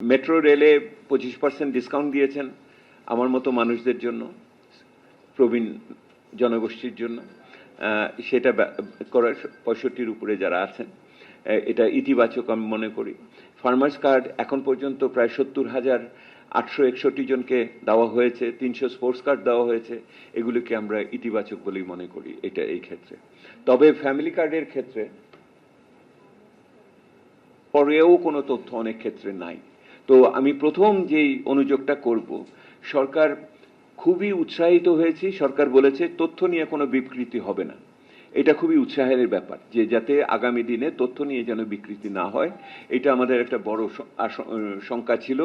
Metro রেলে 25% discount দিয়েছেন আমার মতো মানুষদের জন্য, প্রবীণ জনগোষ্ঠীর জন্য। সেটা করার 65-র উপরে যারা আছেন, এটা ইতিবাচক আমি মনে করি। ফার্মার্স কার্ড এখন পর্যন্ত প্রায় 70,861 জনকে দেওয়া হয়েছে, 300 স্পোর্টস কার্ড দেওয়া হয়েছে। এগুলিকে আমরা ইতিবাচক বলেই মনে করি এটা এই ক্ষেত্রে। তবে ফ্যামিলি কার্ডের ক্ষেত্রে পরেও কোনো তথ্য অনেক ক্ষেত্রে নাই। তো আমি প্রথম যেই অনুযোগটা করব, সরকার খুবই উৎসাহিত হয়েছি। সরকার বলেছে তথ্য নিয়ে কোনো বিকৃতি হবে না। এটা খুবই উৎসাহের ব্যাপার, যে যাতে আগামী দিনে তথ্য নিয়ে যেন বিকৃতি না হয়। এটা আমাদের একটা বড় শঙ্কা ছিল।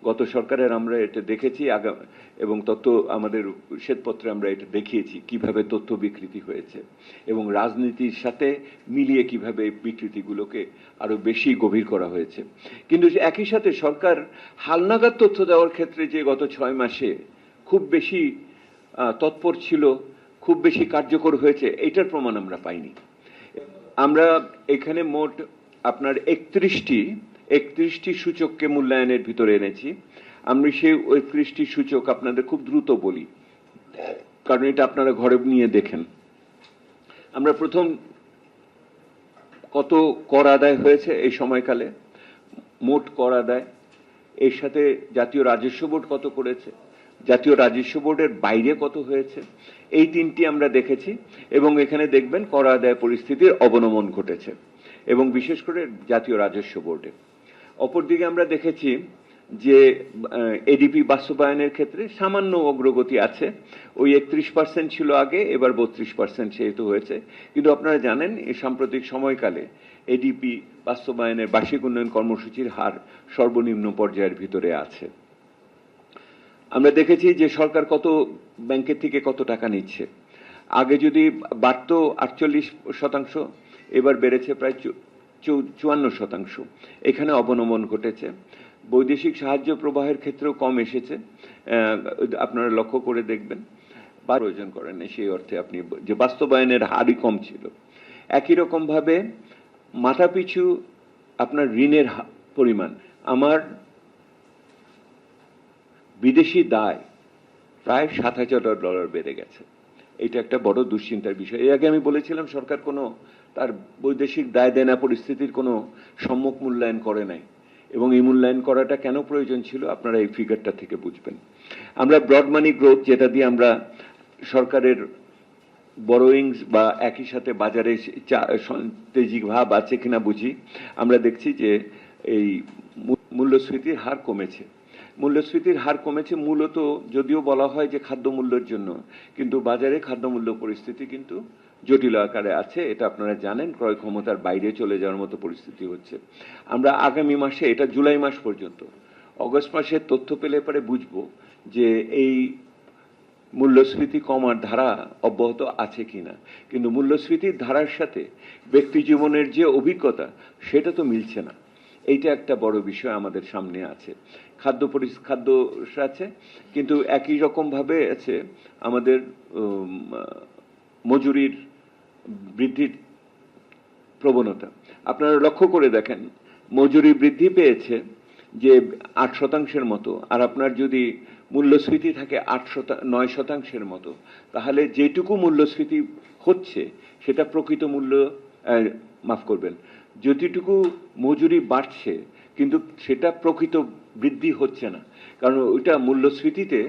গত সরকারের আমরা এটা দেখেছি, এবং তথ্য আমাদের শ্বেতপত্রে আমরা এটা দেখিয়েছি কিভাবে তথ্য বিকৃতি হয়েছে এবং রাজনীতির সাথে মিলিয়ে কিভাবে বিকৃতিগুলোকে আরো বেশি গভীর করা হয়েছে। কিন্তু একই সাথে সরকার হালনাগাদ তথ্য দেওয়ার ক্ষেত্রে যে গত 6 মাসে খুব বেশি তৎপর ছিল, খুব বেশি কার্যকর হয়েছে, এটার প্রমাণ আমরা পাইনি। আমরা এখানে মোট আপনার 31টি সূচককে মূল্যায়নের ভিতরে এনেছি। আমি সেই 31টি সূচক আপনাদের খুব দ্রুত বলি, কারণ এটা আপনারা ঘরে নিয়ে দেখেন। আমরা প্রথম কত কর আদায় হয়েছে এই সময়কালে, মোট কর আদায়, এর সাথে জাতীয় রাজস্ব বোর্ড কত করেছে, জাতীয় রাজস্ব বোর্ডের বাইরে কত হয়েছে, এই তিনটি আমরা দেখেছি। এবং এখানে দেখবেন কর আদায় পরিস্থিতির অবনমন ঘটেছে, এবং বিশেষ করে জাতীয় রাজস্ব বোর্ডে। অপরদিকে আমরা দেখেছি যে এডিপি বাস্তবায়নের ক্ষেত্রে সামান্য অগ্রগতি আছে। ওই 31% ছিল আগে, এবার 32% সেহেতু হয়েছে। কিন্তু আপনারা জানেন এই সাম্প্রতিক সময়কালে এডিপি বাস্তবায়নের বার্ষিক উন্নয়ন কর্মসূচির হার সর্বনিম্ন পর্যায়ের ভিতরে আছে। আমরা দেখেছি যে সরকার কত ব্যাংকের থেকে কত টাকা নিচ্ছে। আগে যদি বাড়ত 48%, এবার বেড়েছে প্রায় 54%। এখানে অবনমন ঘটেছে। বৈদেশিক সাহায্য প্রবাহের ক্ষেত্রেও কম এসেছে, আপনারা লক্ষ্য করে দেখবেন। বা প্রয়োজন করেন সেই অর্থে আপনি যে বাস্তবায়নের হারই কম ছিল। একই রকম ভাবে মাথাপিছু আপনার ঋণের পরিমাণ, আমার বিদেশি দায় প্রায় $7,000 বেড়ে গেছে। এটা একটা বড় দুশ্চিন্তার বিষয়। এর আগে আমি বলেছিলাম সরকার কোনো তার বৈদেশিক দায় দেনা পরিস্থিতির কোনো সম্মুখ মূল্যায়ন করে নাই, এবং এই মূল্যায়ন করাটা কেন প্রয়োজন ছিল আপনারা এই ফিগারটা থেকে বুঝবেন। আমরা ব্রড মানি গ্রোথ, যেটা দিয়ে আমরা সরকারের বরোয়িংস বা একই সাথে বাজারে তেজি ভাব আছে কিনা বুঝি, আমরা দেখছি যে এই মূল্যস্ফীতির হার কমেছে। মূল্যস্ফীতির হার কমেছে মূলত, যদিও বলা হয় যে খাদ্যমূল্যের জন্য, কিন্তু বাজারে খাদ্যমূল্য পরিস্থিতি কিন্তু জটিল আকারে আছে। এটা আপনারা জানেন, ক্রয় ক্ষমতার বাইরে চলে যাওয়ার মতো পরিস্থিতি হচ্ছে। আমরা আগামী মাসে, এটা জুলাই মাস পর্যন্ত, অগস্ট মাসের তথ্য পেলে পরে বুঝবো যে এই মূল্যস্ফীতি কমার ধারা অব্যাহত আছে কিনা। কিন্তু মূল্যস্ফীতির ধারার সাথে ব্যক্তি জীবনের যে অভিজ্ঞতা, সেটা তো মিলছে না। এইটা একটা বড় বিষয় আমাদের সামনে আছে। খাদ্য আছে, কিন্তু একই রকম ভাবে আছে আমাদের মজুরির বৃদ্ধির প্রবণতা। আপনারা লক্ষ্য করে দেখেন, মজুরি বৃদ্ধি পেয়েছে যে 8%-এর মতো, আর আপনার যদি মূল্যস্ফীতি থাকে 9%-এর মতো, তাহলে যেটুকু মূল্যস্ফীতি হচ্ছে সেটা প্রকৃত মূল্য, মাফ করবেন, যতটুকু মজুরি বাড়ছে কিন্তু সেটা প্রকৃত বৃদ্ধি হচ্ছে না, কারণ ওইটা মূল্যস্ফীতিতে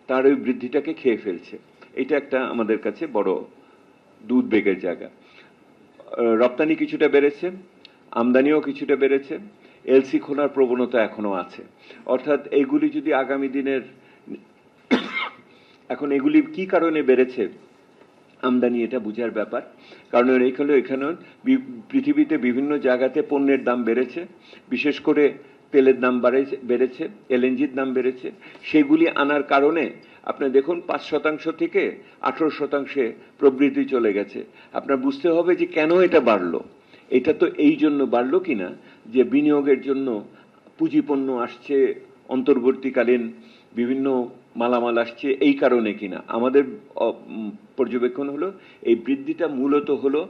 তার ওই বৃদ্ধিটাকে খেয়ে ফেলছে। এটা একটা আমাদের কাছে বড় উদ্বেগের জায়গা। রপ্তানি কিছুটা বেড়েছে, আমদানিও কিছুটা বেড়েছে, এলসি খোলার প্রবণতা এখনো আছে। অর্থাৎ এগুলি যদি আগামী দিনের, এখন এগুলি কি কারণে বেড়েছে আমদানি, এটা বুঝার ব্যাপার। কারণ এখানে পৃথিবীতে বিভিন্ন জায়গাতে পণ্যের দাম বেড়েছে, বিশেষ করে তেলের দাম বেড়েছে, এলএনজির দাম বেড়েছে। সেগুলি আনার কারণে আপনি দেখুন 5% থেকে 18% প্রবৃদ্ধি চলে গেছে। আপনার বুঝতে হবে যে কেন এটা বাড়লো। এটা তো এই জন্য বাড়লো কিনা যে বিনিয়োগের জন্য পুঁজিপণ্য আসছে, অন্তর্বর্তীকালীন বিভিন্ন মালামাল আসছে, এই কারণে কিনা। আমাদের পর্যবেক্ষণ হলো এই বৃদ্ধিটা মূলত হলো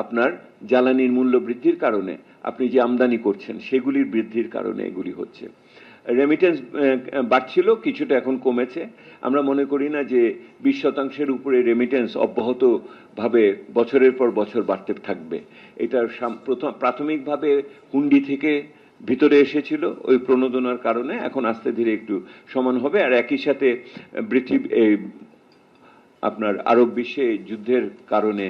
আপনার জ্বালানির মূল্য বৃদ্ধির কারণে, আপনি যে আমদানি করছেন সেগুলির বৃদ্ধির কারণে এগুলি হচ্ছে। রেমিটেন্স বাড়ছিল, কিছুটা এখন কমেছে। আমরা মনে করি না যে 20% উপরে রেমিটেন্স অব্যাহতভাবে বছরের পর বছর বাড়তে থাকবে। এটা প্রাথমিকভাবে হুন্ডি থেকে ভিতরে এসেছিল ওই প্রণোদনার কারণে, এখন আস্তে ধীরে একটু সমান হবে। আর একই সাথে আপনার আরব বিশ্বে যুদ্ধের কারণে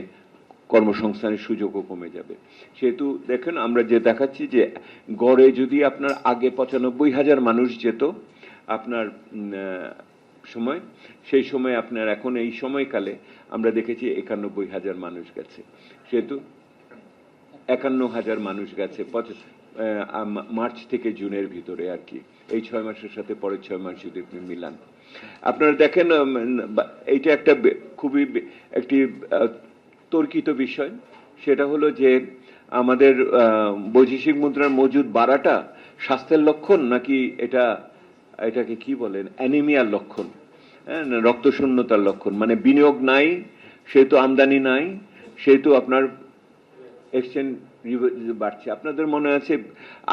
কর্মসংস্থানের সুযোগও কমে যাবে। সেহেতু দেখেন আমরা যে দেখাচ্ছি যে গড়ে যদি আপনার আগে 95,000 মানুষ যেত আপনার সময়, সেই সময় আপনার এখন এই সময়কালে আমরা দেখেছি 91,000 মানুষ গেছে। সেহেতু 51,000 মানুষ গেছে মার্চ থেকে জুনের ভিতরে আর কি, এই 6 মাসের সাথে পরের 6 মাস যদি আপনি মিলান। আপনারা দেখেন এইটা একটা খুবই একটি তর্কিত বিষয়, সেটা হলো যে আমাদের বৈদেশিক মুদ্রার মজুদ বাড়াটা স্বাস্থ্যের লক্ষণ নাকি এটাকে কি বলেন, অ্যানিমিয়ার লক্ষণ, রক্তশূন্যতার লক্ষণ। মানে বিনিয়োগ নাই সেহেতু আমদানি নাই, সেহেতু আপনার এক্সচেঞ্জ বাড়ছে। আপনাদের মনে আছে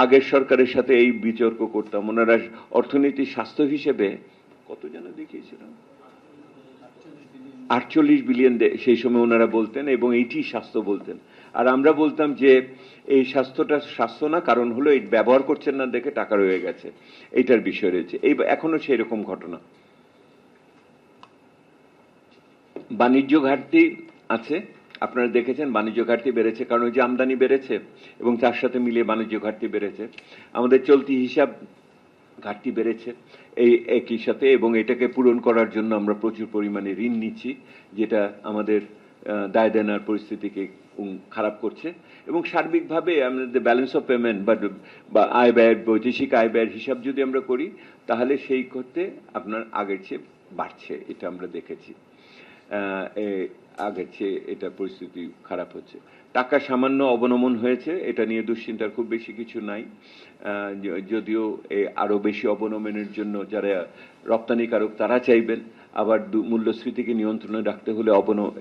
আগের সরকারের সাথে এই বিতর্ক করতাম, ওনারা অর্থনীতি স্বাস্থ্য হিসেবে কত যেন দেখিয়েছিলাম, 48 বিলিয়ন সেই সময় ওনারা বলতেন, এবং এইটি স্বাস্থ্য বলতেন। আর আমরা বলতাম যে এই স্বাস্থ্যটা স্বাস্থ্য না, কারণ হলো এই ব্যবহার করছেন না দেখে টাকা রয়ে গেছে, এইটার বিষয় রয়েছে। এই এখনো সেই রকম ঘটনা। বাণিজ্য ঘাটতি আছে, আপনারা দেখেছেন বাণিজ্য ঘাটতি বেড়েছে, কারণ ওই যে আমদানি বেড়েছে এবং তার সাথে মিলিয়ে বাণিজ্য ঘাটতি বেড়েছে। আমাদের চলতি হিসাব ঘাটতি বেড়েছে এই একই সাথে, এবং এটাকে পূরণ করার জন্য আমরা প্রচুর পরিমাণে ঋণ নিচ্ছি, যেটা আমাদের দায় দেনার পরিস্থিতিকে খারাপ করছে। এবং সার্বিকভাবে আমাদের ব্যালেন্স অফ পেমেন্ট বা আয় ব্যয়ের, বৈদেশিক আয় ব্যয়ের হিসাব যদি আমরা করি, তাহলে সেই করতে আপনার আগের চেয়ে বাড়ছে, এটা আমরা দেখেছি। আগের চেয়ে এটা পরিস্থিতি খারাপ হচ্ছে। টাকা সামান্য অবনমন হয়েছে, এটা নিয়ে দুশ্চিন্তার খুব বেশি কিছু নাই। যদিও আরো বেশি অবনমনের জন্য যারা রপ্তানিকারক তারা চাইবেন, আবার মূল্যস্ফীতিকে নিয়ন্ত্রণে রাখতে হলে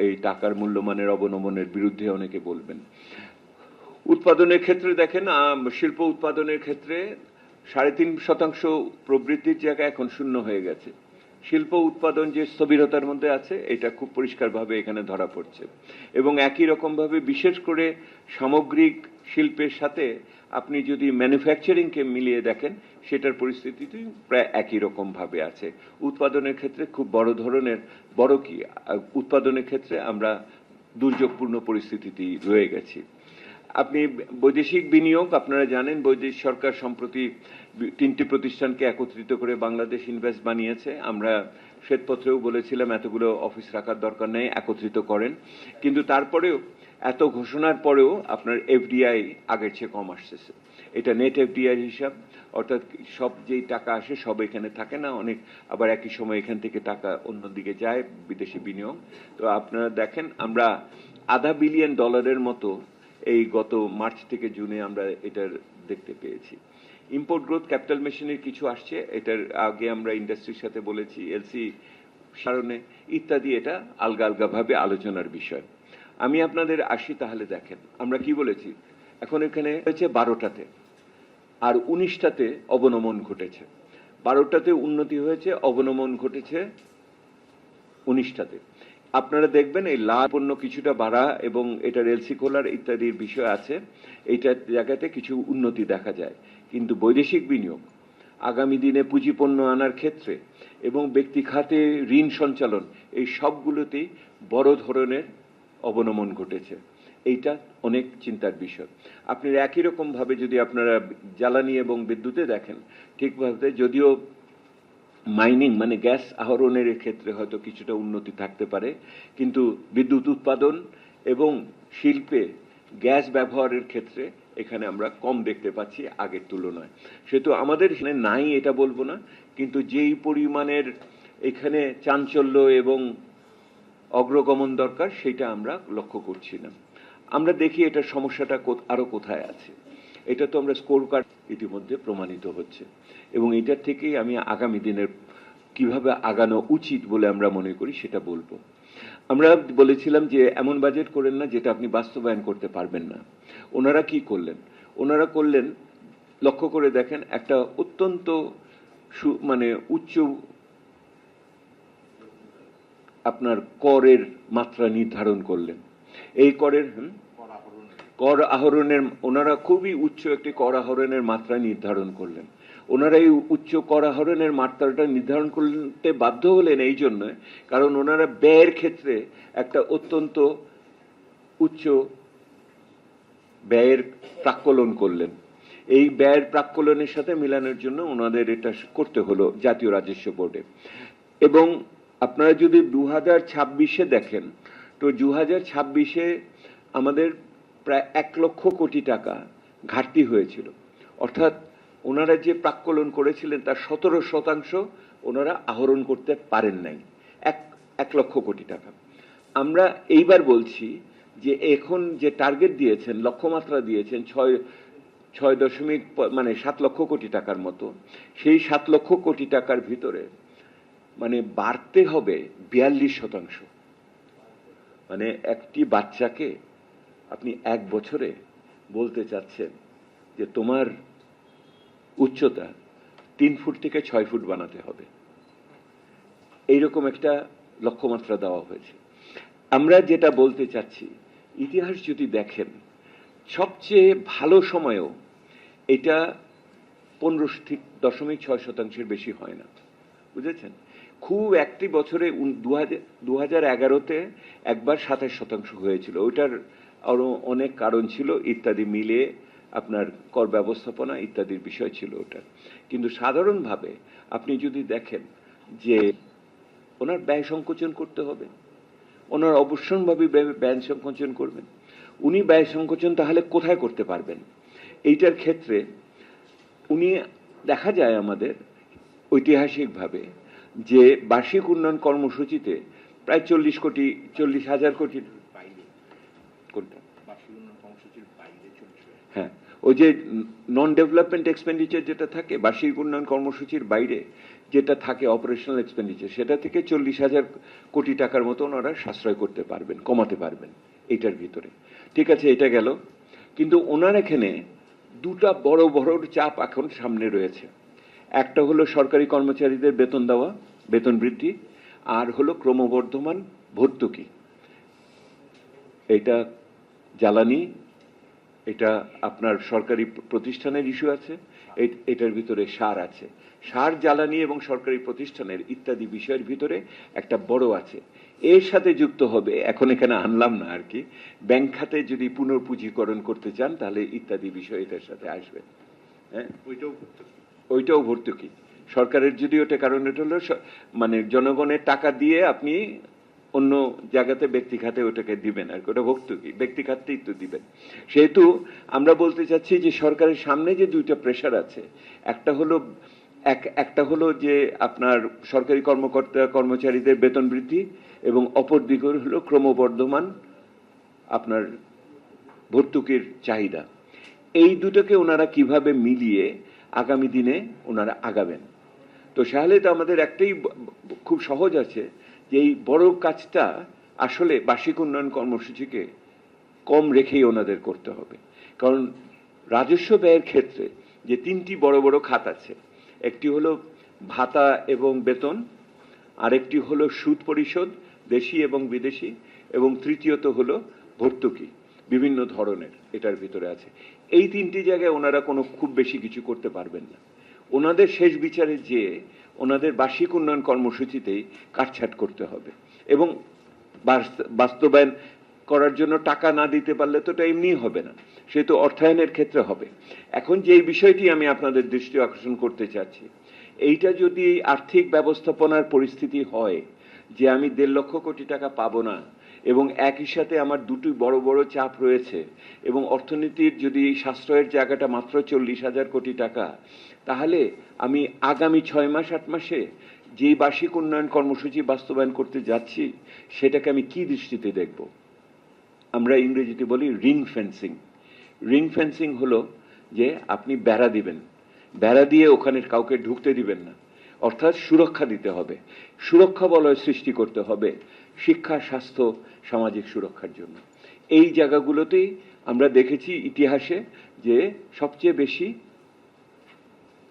এই টাকার মূল্যমানের অবনমনের বিরুদ্ধে অনেকে বলবেন। উৎপাদনের ক্ষেত্রে দেখেন, শিল্প উৎপাদনের ক্ষেত্রে 3.5% প্রবৃদ্ধির জায়গায় এখন 0 হয়ে গেছে। শিল্প উৎপাদন যে স্থবিরতার মধ্যে আছে, এটা খুব পরিষ্কারভাবে এখানে ধরা পড়ছে। এবং একই রকমভাবে বিশেষ করে সামগ্রিক শিল্পের সাথে আপনি যদি ম্যানুফ্যাকচারিংকে মিলিয়ে দেখেন, সেটার পরিস্থিতি প্রায় একই রকম ভাবে আছে। উৎপাদনের ক্ষেত্রে খুব বড় কি উৎপাদনের ক্ষেত্রে আমরা দুর্যোগপূর্ণ পরিস্থিতিতেই রয়ে গেছি। আপনি বৈদেশিক বিনিয়োগ, আপনারা জানেন বৈদেশিক সরকার সম্প্রতি 3টি প্রতিষ্ঠানকে একত্রিত করে বাংলাদেশ ইনভেস্ট বানিয়েছে। আমরা শ্বেতপত্রেও বলেছিলাম এতগুলো অফিস রাখার দরকার নেই, একত্রিত করেন। কিন্তু তারপরেও এত ঘোষণার পরেও আপনার এফডিআই আগের চেয়ে কম আসতেছে। এটা নেট এফডিআই হিসাব, অর্থাৎ সব যেই টাকা আসে সব এখানে থাকে না, অনেক আবার একই সময় এখান থেকে টাকা অন্যদিকে যায় বিদেশি বিনিয়োগ। তো আপনারা দেখেন আমরা $500 বিলিয়ন মতো এই গত মার্চ থেকে জুনে আমরা এটার দেখতে পেয়েছি। ইম্পোর্ট গ্রোথ ক্যাপিটাল মেশিনের কিছু আসছে, এটার আগে আমরা ইন্ডাস্ট্রির সাথে বলেছি, এলসি কারণে ইত্যাদি, এটা আলগা আলগাভাবে আলোচনার বিষয়। আমি আপনাদের আসি, তাহলে দেখেন আমরা কি বলেছি। এখন এখানে হয়েছে 12টাতে, আর 19টাতে অবনমন ঘটেছে। 12টাতে উন্নতি হয়েছে, অবনমন ঘটেছে 19টাতে। আপনারা দেখবেন এই লাভ পণ্য কিছুটা বাড়া এবং এটা এলসি খোলার ইত্যাদির বিষয় আছে, এইটার জায়গাতে কিছু উন্নতি দেখা যায়। কিন্তু বৈদেশিক বিনিয়োগ, আগামী দিনে পুঁজি পণ্য আনার ক্ষেত্রে এবং ব্যক্তি খাতে ঋণ সঞ্চালন, এই সবগুলোতেই বড় ধরনের অবনমন ঘটেছে। এইটা অনেক চিন্তার বিষয়। আপনি একই রকম ভাবে যদি আপনারা জ্বালানি এবং বিদ্যুতে দেখেন, ঠিকভাবে যদিও মাইনিং মানে গ্যাস আহরণের ক্ষেত্রে হয়তো কিছুটা উন্নতি থাকতে পারে, কিন্তু বিদ্যুৎ উৎপাদন এবং শিল্পে গ্যাস ব্যবহারের ক্ষেত্রে এখানে আমরা কম দেখতে পাচ্ছি আগের তুলনায়। সেহেতু আমাদের এখানে নাই এটা বলবো না, কিন্তু যেই পরিমাণের এখানে চাঞ্চল্য এবং অগ্রগমন দরকার সেটা আমরা লক্ষ্য করছি না। আমরা দেখি এটার সমস্যাটা আরো কোথায় আছে। এটা তো আমরা স্কোর কার্ড ইতিমধ্যে প্রমাণিত হচ্ছে, এবং এটার থেকেই আমি আগামী দিনের কিভাবে আগানো উচিত বলে আমরা মনে করি সেটা বলবো। আমরা বলেছিলাম যে এমন বাজেট করেন না যেটা আপনি বাস্তবায়ন করতে পারবেন না। ওনারা কি করলেন? ওনারা করলেন, লক্ষ্য করে দেখেন, একটা অত্যন্ত মানে উচ্চ আপনার করের মাত্রা নির্ধারণ করলেন। এই করের কর আহরণের ওনারা খুবই উচ্চ একটি কর আহরণের মাত্রা নির্ধারণ করলেন। ওনারা এই উচ্চ কর আহরণের মাত্রাটা নির্ধারণ করতে বাধ্য হলেন এই জন্য, কারণ ওনারা ব্যয়ের ক্ষেত্রে একটা অত্যন্ত উচ্চ ব্যয়ের প্রাক্কলন করলেন। এই ব্যয়ের প্রাক্কলনের সাথে মিলানোর জন্য ওনাদের এটা করতে হলো জাতীয় রাজস্ব বোর্ডে। এবং আপনারা যদি 2026-এ দেখেন, তো 2026-এ আমাদের প্রায় 1 লক্ষ কোটি টাকা ঘাটতি হয়েছিল। অর্থাৎ ওনারা যে প্রাক্কলন করেছিলেন তার 17% ওনারা আহরণ করতে পারেন নাই, 1 লক্ষ কোটি টাকা। আমরা এইবার বলছি যে এখন যে টার্গেট দিয়েছেন, লক্ষ্যমাত্রা দিয়েছেন 7 লক্ষ কোটি টাকার মতো, সেই 7 লক্ষ কোটি টাকার ভিতরে মানে বাড়তে হবে 42%। মানে একটি বাচ্চাকে আপনি 1 বছরে বলতে চাচ্ছেন যে তোমার উচ্চতা 3 ফুট থেকে 6 ফুট বানাতে হবে, এইরকম একটা লক্ষ্যমাত্রা দেওয়া হয়েছে। আমরা যেটা বলতে চাচ্ছি, ইতিহাস যদি দেখেন, সবচেয়ে ভালো সময়েও এটা 15.6% বেশি হয় না, বুঝেছেন? খুব একটি বছরে 2011-তে একবার 27% হয়েছিল। ওইটার আরো অনেক কারণ ছিল, ইত্যাদি মিলে আপনার কর ব্যবস্থাপনা ইত্যাদির বিষয় ছিল ওটা। কিন্তু সাধারণভাবে আপনি যদি দেখেন যে ওনার ব্যয় সংকোচন করতে হবে, ওনার অবশ্যম্ভাবী ব্যয় সংকোচন করবেন। উনি ব্যয় সংকোচন তাহলে কোথায় করতে পারবেন? এইটার ক্ষেত্রে উনি দেখা যায় আমাদের ঐতিহাসিকভাবে যে বার্ষিক উন্নয়ন কর্মসূচিতে প্রায় 40,000 কোটি, হ্যাঁ, ওই যে নন ডেভেলপমেন্ট এক্সপেন্ডিচার যেটা থাকে বার্ষিক উন্নয়ন কর্মসূচির বাইরে যেটা থাকে অপারেশনাল এক্সপেন্ডিচার, সেটা থেকে 40,000 কোটি টাকার মতো ওনারা সাশ্রয় করতে পারবেন, কমাতে পারবেন এইটার ভিতরে। ঠিক আছে, এটা গেল। কিন্তু ওনার এখানে দুটা বড় বড় চাপ এখন সামনে রয়েছে। একটা হলো সরকারি কর্মচারীদের বেতন দেওয়া, বেতন বৃদ্ধি, আর হলো ক্রমবর্ধমান ভর্তুকি। এটা জ্বালানি, এটা আপনার সরকারি প্রতিষ্ঠানের ইস্যু আছে, এটার ভিতরে সার আছে। সার, জ্বালানি এবং সরকারি প্রতিষ্ঠানের ইত্যাদি বিষয়ের ভিতরে একটা বড় আছে। এর সাথে যুক্ত হবে, এখন এখানে আনলাম না আর কি, ব্যাংক খাতে যদি পুনর্পুঁজিকরণ করতে চান তাহলে ইত্যাদি বিষয় এটার সাথে আসবে। হ্যাঁ, ওইটাও ভর্তুকি সরকারের, যদি ওটা, কারণ এটা হলো মানে জনগণের টাকা দিয়ে আপনি অন্য জায়গাতে ব্যক্তি খাতে ওটাকে দিবেন আর ওটা ভর্তুকি, ব্যক্তি খাতেই তো দিবেন। সেহেতু আমরা বলতে চাচ্ছি যে সরকারের সামনে যে দুইটা প্রেশার আছে, একটা হলো যে আপনার সরকারি কর্মকর্তা কর্মচারীদের বেতন বৃদ্ধি, এবং অপর দিক হলো ক্রমবর্ধমান আপনার ভর্তুকির চাহিদা। এই দুটোকে ওনারা কিভাবে মিলিয়ে আগামী দিনে ওনারা আগাবেন। তো সাহলে তো আমাদের একটাই খুব সহজ আছে যে এই বড় কাজটা আসলে বার্ষিক উন্নয়ন কর্মসূচিকে কম রেখেই ওনাদের করতে হবে। কারণ রাজস্ব ব্যয়ের ক্ষেত্রে যে 3টি বড় বড় খাত আছে, একটি হলো ভাতা এবং বেতন, আরেকটি হলো সুদ পরিশোধ দেশি এবং বিদেশি, এবং তৃতীয়ত হলো ভর্তুকি বিভিন্ন ধরনের এটার ভিতরে আছে। এই 3টি জায়গায় ওনারা কোনো খুব বেশি কিছু করতে পারবেন না। ওনাদের শেষ বিচারে যে ওনাদের বার্ষিক উন্নয়ন কর্মসূচিতেই কাটছাট করতে হবে, এবং বাস্তবায়ন করার জন্য টাকা না দিতে পারলে তো এটা এমনি হবে না, সে তো অর্থায়নের ক্ষেত্রে হবে। এখন যে বিষয়টি আমি আপনাদের দৃষ্টি আকর্ষণ করতে চাচ্ছি, এইটা যদি আর্থিক ব্যবস্থাপনার পরিস্থিতি হয় যে আমি 1.5 লক্ষ কোটি টাকা পাবো না, এবং একই সাথে আমার দুটি বড় বড় চাপ রয়েছে, এবং অর্থনীতির যদি সাশ্রয়ের জায়গাটা মাত্র 40,000 কোটি টাকা, তাহলে আমি আগামী 6 মাস 8 মাসে যে বার্ষিক উন্নয়ন কর্মসূচি বাস্তবায়ন করতে যাচ্ছি সেটাকে আমি কি দৃষ্টিতে দেখব? আমরা ইংরেজিতে বলি রিং ফেন্সিং। রিং ফেন্সিং হলো যে আপনি বেড়া দিবেন, বেড়া দিয়ে ওখানে কাউকে ঢুকতে দিবেন না, অর্থাৎ সুরক্ষা দিতে হবে, সুরক্ষা বলয় সৃষ্টি করতে হবে শিক্ষা, স্বাস্থ্য, সামাজিক সুরক্ষার জন্য। এই জায়গাগুলোতেই আমরা দেখেছি ইতিহাসে যে সবচেয়ে বেশি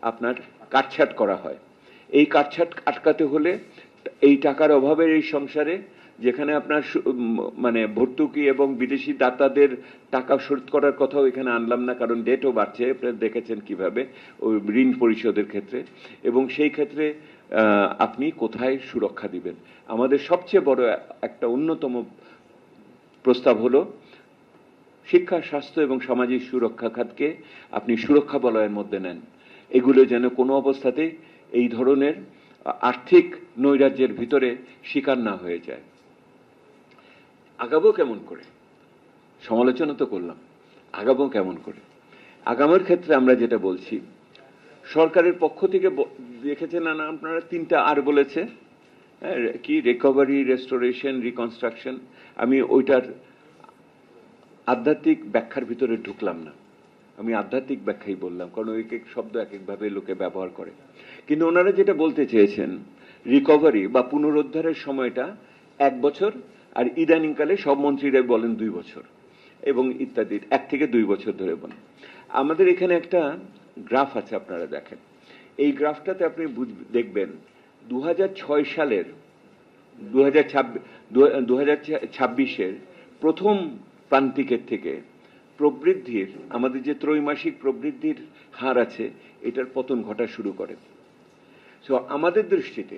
আপনার কাটছাঁট করা হয়। এই কাটছাঁট আটকাতে হলে এই টাকার অভাবের এই সংসারে, যেখানে আপনার মানে ভর্তুকি এবং বিদেশি দাতাদের টাকা শোধ করার কথাও এখানে আনলাম না, কারণ ডেটও বাড়ছে, আপনারা দেখেছেন কিভাবে ওই ঋণ পরিশোধের ক্ষেত্রে, এবং সেই ক্ষেত্রে আপনি কোথায় সুরক্ষা দিবেন। আমাদের সবচেয়ে বড় একটা অন্যতম প্রস্তাব হলো শিক্ষা, স্বাস্থ্য এবং সামাজিক সুরক্ষা খাতকে আপনি সুরক্ষা বলয়ের মধ্যে নেন। এগুলো যেন কোনো অবস্থাতেই এই ধরনের আর্থিক নৈরাজ্যের ভিতরে শিকার না হয়ে যায়। আগাবো কেমন করে? সমালোচনা তো করলাম, আগাবো কেমন করে? আগামের ক্ষেত্রে আমরা যেটা বলছি, সরকারের পক্ষ থেকে দেখেছেন না আপনারা, 3টা আর বলেছে, কি রিকভারি, রেস্টোরেশন, রিকনস্ট্রাকশন। আমি ওইটার আধ্যাত্মিক ব্যাখ্যার ভিতরে ঢুকলাম না, আমি আধ্যাত্মিক ব্যাখ্যাই বললাম, কারণ ওই এক শব্দ এক একভাবে লোকে ব্যবহার করে। কিন্তু ওনারা যেটা বলতে চেয়েছেন, রিকভারি বা পুনরুদ্ধারের সময়টা 1 বছর, আর ইদানিংকালে সব মন্ত্রীরা বলেন 2 বছর, এবং ইত্যাদি 1 থেকে 2 বছর ধরে বলেন। আমাদের এখানে একটা গ্রাফ আছে, আপনারা দেখেন। এই গ্রাফটাতে আপনি দেখবেন 2006 সালের 2026-এর প্রথম প্রান্তিকের থেকে প্রবৃদ্ধির, আমাদের যে ত্রৈমাসিক প্রবৃদ্ধির হার আছে, এটার পতন ঘটা শুরু করে। সো আমাদের দৃষ্টিতে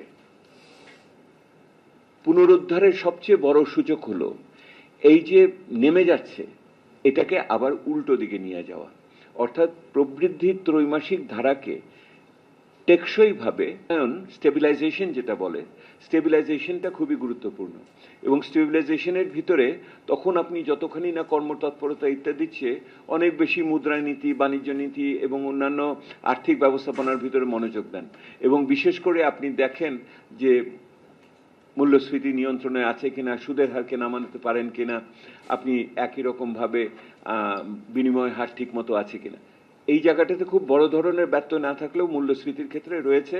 পুনরুদ্ধারের সবচেয়ে বড় সূচক হলো এই যে নেমে যাচ্ছে, এটাকে আবার উল্টো দিকে নিয়ে যাওয়া, অর্থাৎ প্রবৃদ্ধির ত্রৈমাসিক ধারাকে টেকসইভাবে স্টেবিলাইজেশন যেটা বলে, স্টেবিলাইজেশনটা খুবই গুরুত্বপূর্ণ। এবং স্টেবিলাইজেশনের ভিতরে তখন আপনি যতখানি না কর্মতৎপরতা ইত্যাদি চেয়ে অনেক বেশি মুদ্রানীতি, বাণিজ্য নীতি এবং অন্যান্য আর্থিক ব্যবস্থাপনার ভিতরে মনোযোগ দেন, এবং বিশেষ করে আপনি দেখেন যে মূল্যস্ফীতি নিয়ন্ত্রণে আছে কিনা, সুদের হারকে নামাতে পারেন কিনা, আপনি একই রকম ভাবে বিনিময় হার ঠিক মতো আছে কিনা। এই জায়গাটাতে খুব বড় ধরনের ব্যর্থ না থাকলেও মূল্যস্ফীতির ক্ষেত্রে রয়েছে।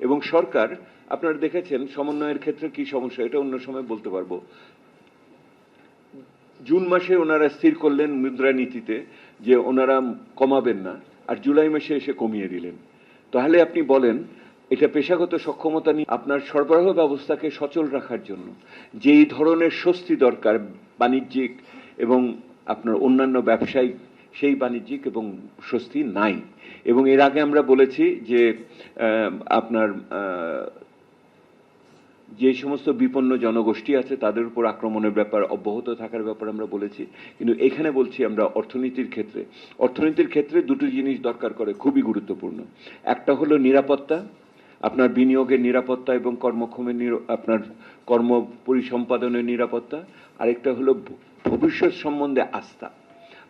এবং সরকার, আপনারা দেখেছেন সমন্বয়ের ক্ষেত্রে কি সমস্যা, এটা অন্য সময় বলতে পারবো। জুন মাসে ওনারা স্থির করলেন মুদ্রানীতিতে যে ওনারা কমাবেন না, আর জুলাই মাসে এসে কমিয়ে দিলেন। তাহলে আপনি বলেন, এটা পেশাগত সক্ষমতা নিয়ে আপনার সরবরাহ ব্যবস্থাকে সচল রাখার জন্য যেই ধরনের স্বস্তি দরকার বাণিজ্যিক এবং আপনার অন্যান্য ব্যবসায়িক, সেই বাণিজ্যিক এবং স্বস্তি নাই। এবং এর আগে আমরা বলেছি যে আপনার যে সমস্ত বিপন্ন জনগোষ্ঠী আছে তাদের উপর আক্রমণের ব্যাপার অব্যাহত থাকার ব্যাপার আমরা বলেছি। কিন্তু এখানে বলছি আমরা অর্থনীতির ক্ষেত্রে দুটো জিনিস দরকার করে, খুবই গুরুত্বপূর্ণ। একটা হলো নিরাপত্তা, আপনার বিনিয়োগের নিরাপত্তা এবং আপনার কর্ম পরিসম্পাদনের নিরাপত্তা। আরেকটা হলো ভবিষ্যৎ সম্বন্ধে আস্থা।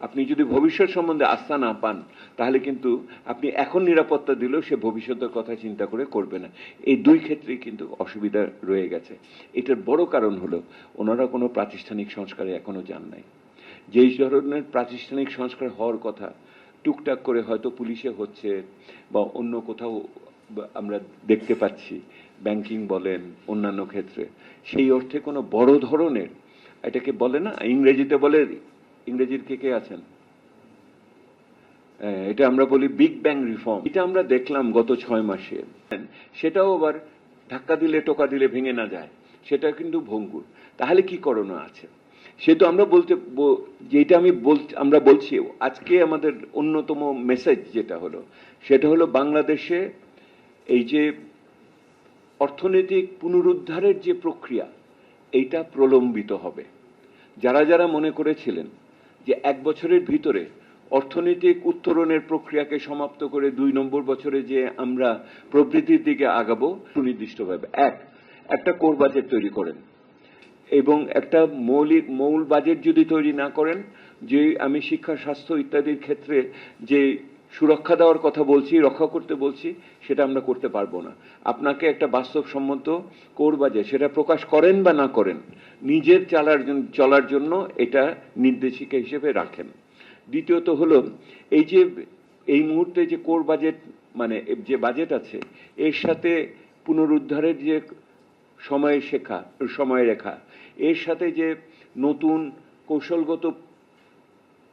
আপনি যদি ভবিষ্যৎ সম্বন্ধে আস্থা না পান, তাহলে কিন্তু আপনি এখন নিরাপত্তা দিলেও সে ভবিষ্যতের কথা চিন্তা করে করবে না। এই দুই ক্ষেত্রেই কিন্তু অসুবিধা রয়ে গেছে। এটার বড় কারণ হলো ওনারা কোনো প্রাতিষ্ঠানিক সংস্কারে এখনো যান নাই। যেই ধরনের প্রাতিষ্ঠানিক সংস্কার হওয়ার কথা টুকটাক করে হয়তো পুলিশে হচ্ছে বা অন্য কোথাও আমরা দেখতে পাচ্ছি, ব্যাংকিং বলেন অন্যান্য ক্ষেত্রে, সেই অর্থে কোনো বড় ধরনের, এটাকে বলে না, ইংরেজিতে বলে, ইংরেজির কে আছেন, এটা আমরা বলি বিগ ব্যাং রিফর্ম। এটা আমরা দেখলাম গত 6 মাসে। সেটাও আবার ধাক্কা দিলে টোকা দিলে ভেঙে না যায়, সেটা কিন্তু ভঙ্গুর। তাহলে কি করণীয় আছে? সেটা আমরা যেটা আমরা বলছি আজকে আমাদের অন্যতম মেসেজ যেটা হলো, সেটা হলো বাংলাদেশে এই যে অর্থনৈতিক পুনরুদ্ধারের যে প্রক্রিয়া, এইটা প্রলম্বিত হবে। যারা যারা মনে করেছিলেন যে 1 বছরের ভিতরে অর্থনৈতিক উত্তরণের প্রক্রিয়াকে সমাপ্ত করে 2 নম্বর বছরে যে আমরা প্রবৃদ্ধির দিকে আগাবো, সুনির্দিষ্টভাবে একটা কোর বাজেট তৈরি করেন, এবং একটা মূল বাজেট যদি তৈরি না করেন, যে আমি শিক্ষা, স্বাস্থ্য ইত্যাদির ক্ষেত্রে যে সুরক্ষা দেওয়ার কথা বলছি, রক্ষা করতে বলছি, সেটা আমরা করতে পারবো না। আপনাকে একটা বাস্তবসম্মত কোর বাজেট, সেটা প্রকাশ করেন বা না করেন, নিজের চলার জন্য এটা নির্দেশিকা হিসেবে রাখেন। দ্বিতীয়ত হলো এই মুহূর্তে যে কোর বাজেট, মানে যে বাজেট আছে, এর সাথে পুনরুদ্ধারের যে সময়রেখা, এর সাথে যে নতুন কৌশলগত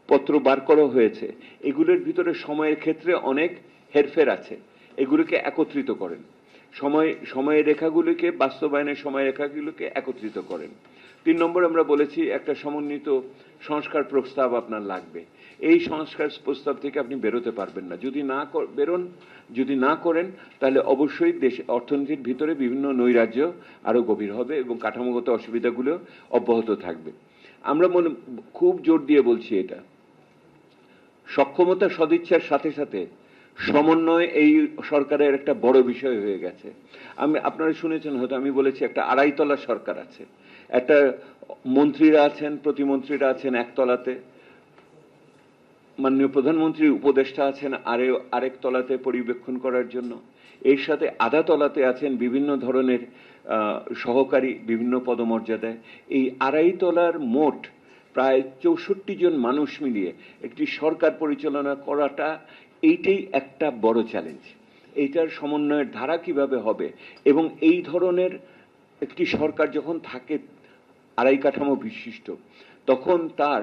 পত্র বার করা হয়েছে, এগুলোর ভিতরে সময়ের ক্ষেত্রে অনেক হেরফের আছে, এগুলোকে একত্রিত করেন, সময় রেখাগুলোকে, বাস্তবায়নের সময় রেখাগুলোকে একত্রিত করেন। 3 নম্বর আমরা বলেছি একটা সমন্বিত সংস্কার প্রস্তাব আপনার লাগবে। এই সংস্কার প্রস্তাব থেকে আপনি বেরোতে পারবেন না যদি না করেন, তাহলে অবশ্যই অর্থনীতির ভিতরে বিভিন্ন নৈরাজ্য আরো গভীর হবে এবং কাঠামোগত অসুবিধাগুলো অব্যাহত থাকবে। আমরা খুব জোর দিয়ে বলছি, এটা সক্ষমতা সদিচ্ছার সাথে সাথে সমন্বয় এই সরকারের একটা বড় বিষয় হয়ে গেছে। আপনারা শুনেছেন হয়তো, আমি বলেছি একটা আড়াইতলা সরকার আছে, একটা মন্ত্রীরা আছেন, প্রতিমন্ত্রীরা আছেন একতলাতে, মাননীয় প্রধানমন্ত্রীর উপদেষ্টা আছেন আরেক তলাতে পরিবেক্ষণ করার জন্য, এর সাথে আধা তলাতে আছেন বিভিন্ন ধরনের সহকারী বিভিন্ন পদমর্যাদায়। এই আড়াই তলার মোট প্রায় 64 জন মানুষ মিলিয়ে একটি সরকার পরিচালনা করাটা, এইটাই একটা বড় চ্যালেঞ্জ। এইটার সমন্বয়ের ধারা কিভাবে হবে, এবং এই ধরনের একটি সরকার যখন থাকে আড়াই কাঠামো বিশিষ্ট, তখন তার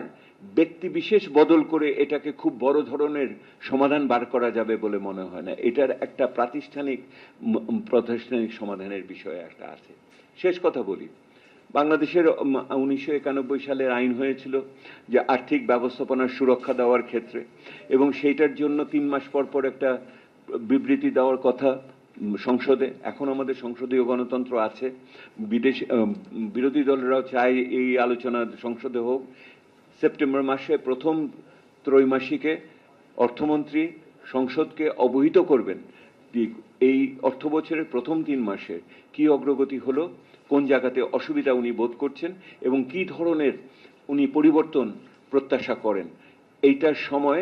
ব্যক্তি বিশেষ বদল করে এটাকে খুব বড় ধরনের সমাধান বার করা যাবে বলে মনে হয় না। এটার একটা প্রাতিষ্ঠানিক সমাধানের বিষয় একটা আছে। শেষ কথা বলি, বাংলাদেশের 1991 সালের আইন হয়েছিল যে আর্থিক ব্যবস্থাপনার সুরক্ষা দেওয়ার ক্ষেত্রে, এবং সেইটার জন্য 3 মাস পর পর একটা বিবৃতি দেওয়ার কথা সংসদে। এখন আমাদের সংসদীয় গণতন্ত্র আছে, বিরোধী দলেরাও চায় এই আলোচনা সংসদে হোক। সেপ্টেম্বর মাসে প্রথম ত্রৈমাসিকে অর্থমন্ত্রী সংসদকে অবহিত করবেন এই অর্থ বছরের প্রথম 3 মাসে কি অগ্রগতি হলো, কোন জায়গাতে অসুবিধা উনি বোধ করছেন এবং কি ধরনের উনি পরিবর্তন প্রত্যাশা করেন। এইটার সময়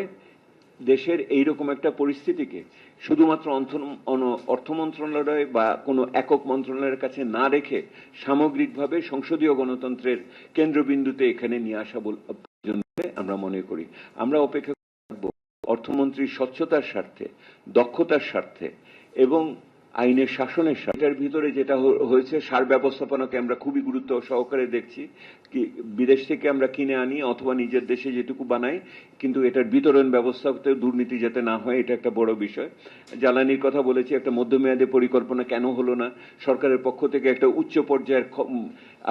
দেশের এইরকম একটা পরিস্থিতিকে শুধুমাত্র অর্থ মন্ত্রণালয় বা কোনো একক মন্ত্রণালয়ের কাছে না রেখে সামগ্রিকভাবে সংসদীয় গণতন্ত্রের কেন্দ্রবিন্দুতে এখানে নিয়ে আসা আমরা মনে করি। আমরা অপেক্ষা করব অর্থমন্ত্রীর স্বচ্ছতার স্বার্থে, দক্ষতার স্বার্থে এবং আইনের শাসনের স্বার্থে। এটার ভিতরে যেটা হয়েছে, সার ব্যবস্থাপনাকে আমরা খুবই গুরুত্ব সহকারে দেখছি। বিদেশ থেকে আমরা কিনে আনি অথবা নিজের দেশে যেটুকু বানাই, কিন্তু এটার বিতরণ ব্যবস্থাতে দুর্নীতি যাতে না হয়, এটা একটা বড় বিষয়। জ্বালানির কথা বলেছি, একটা মধ্যমেয়াদী পরিকল্পনা কেন হলো না? সরকারের পক্ষ থেকে একটা উচ্চ পর্যায়ের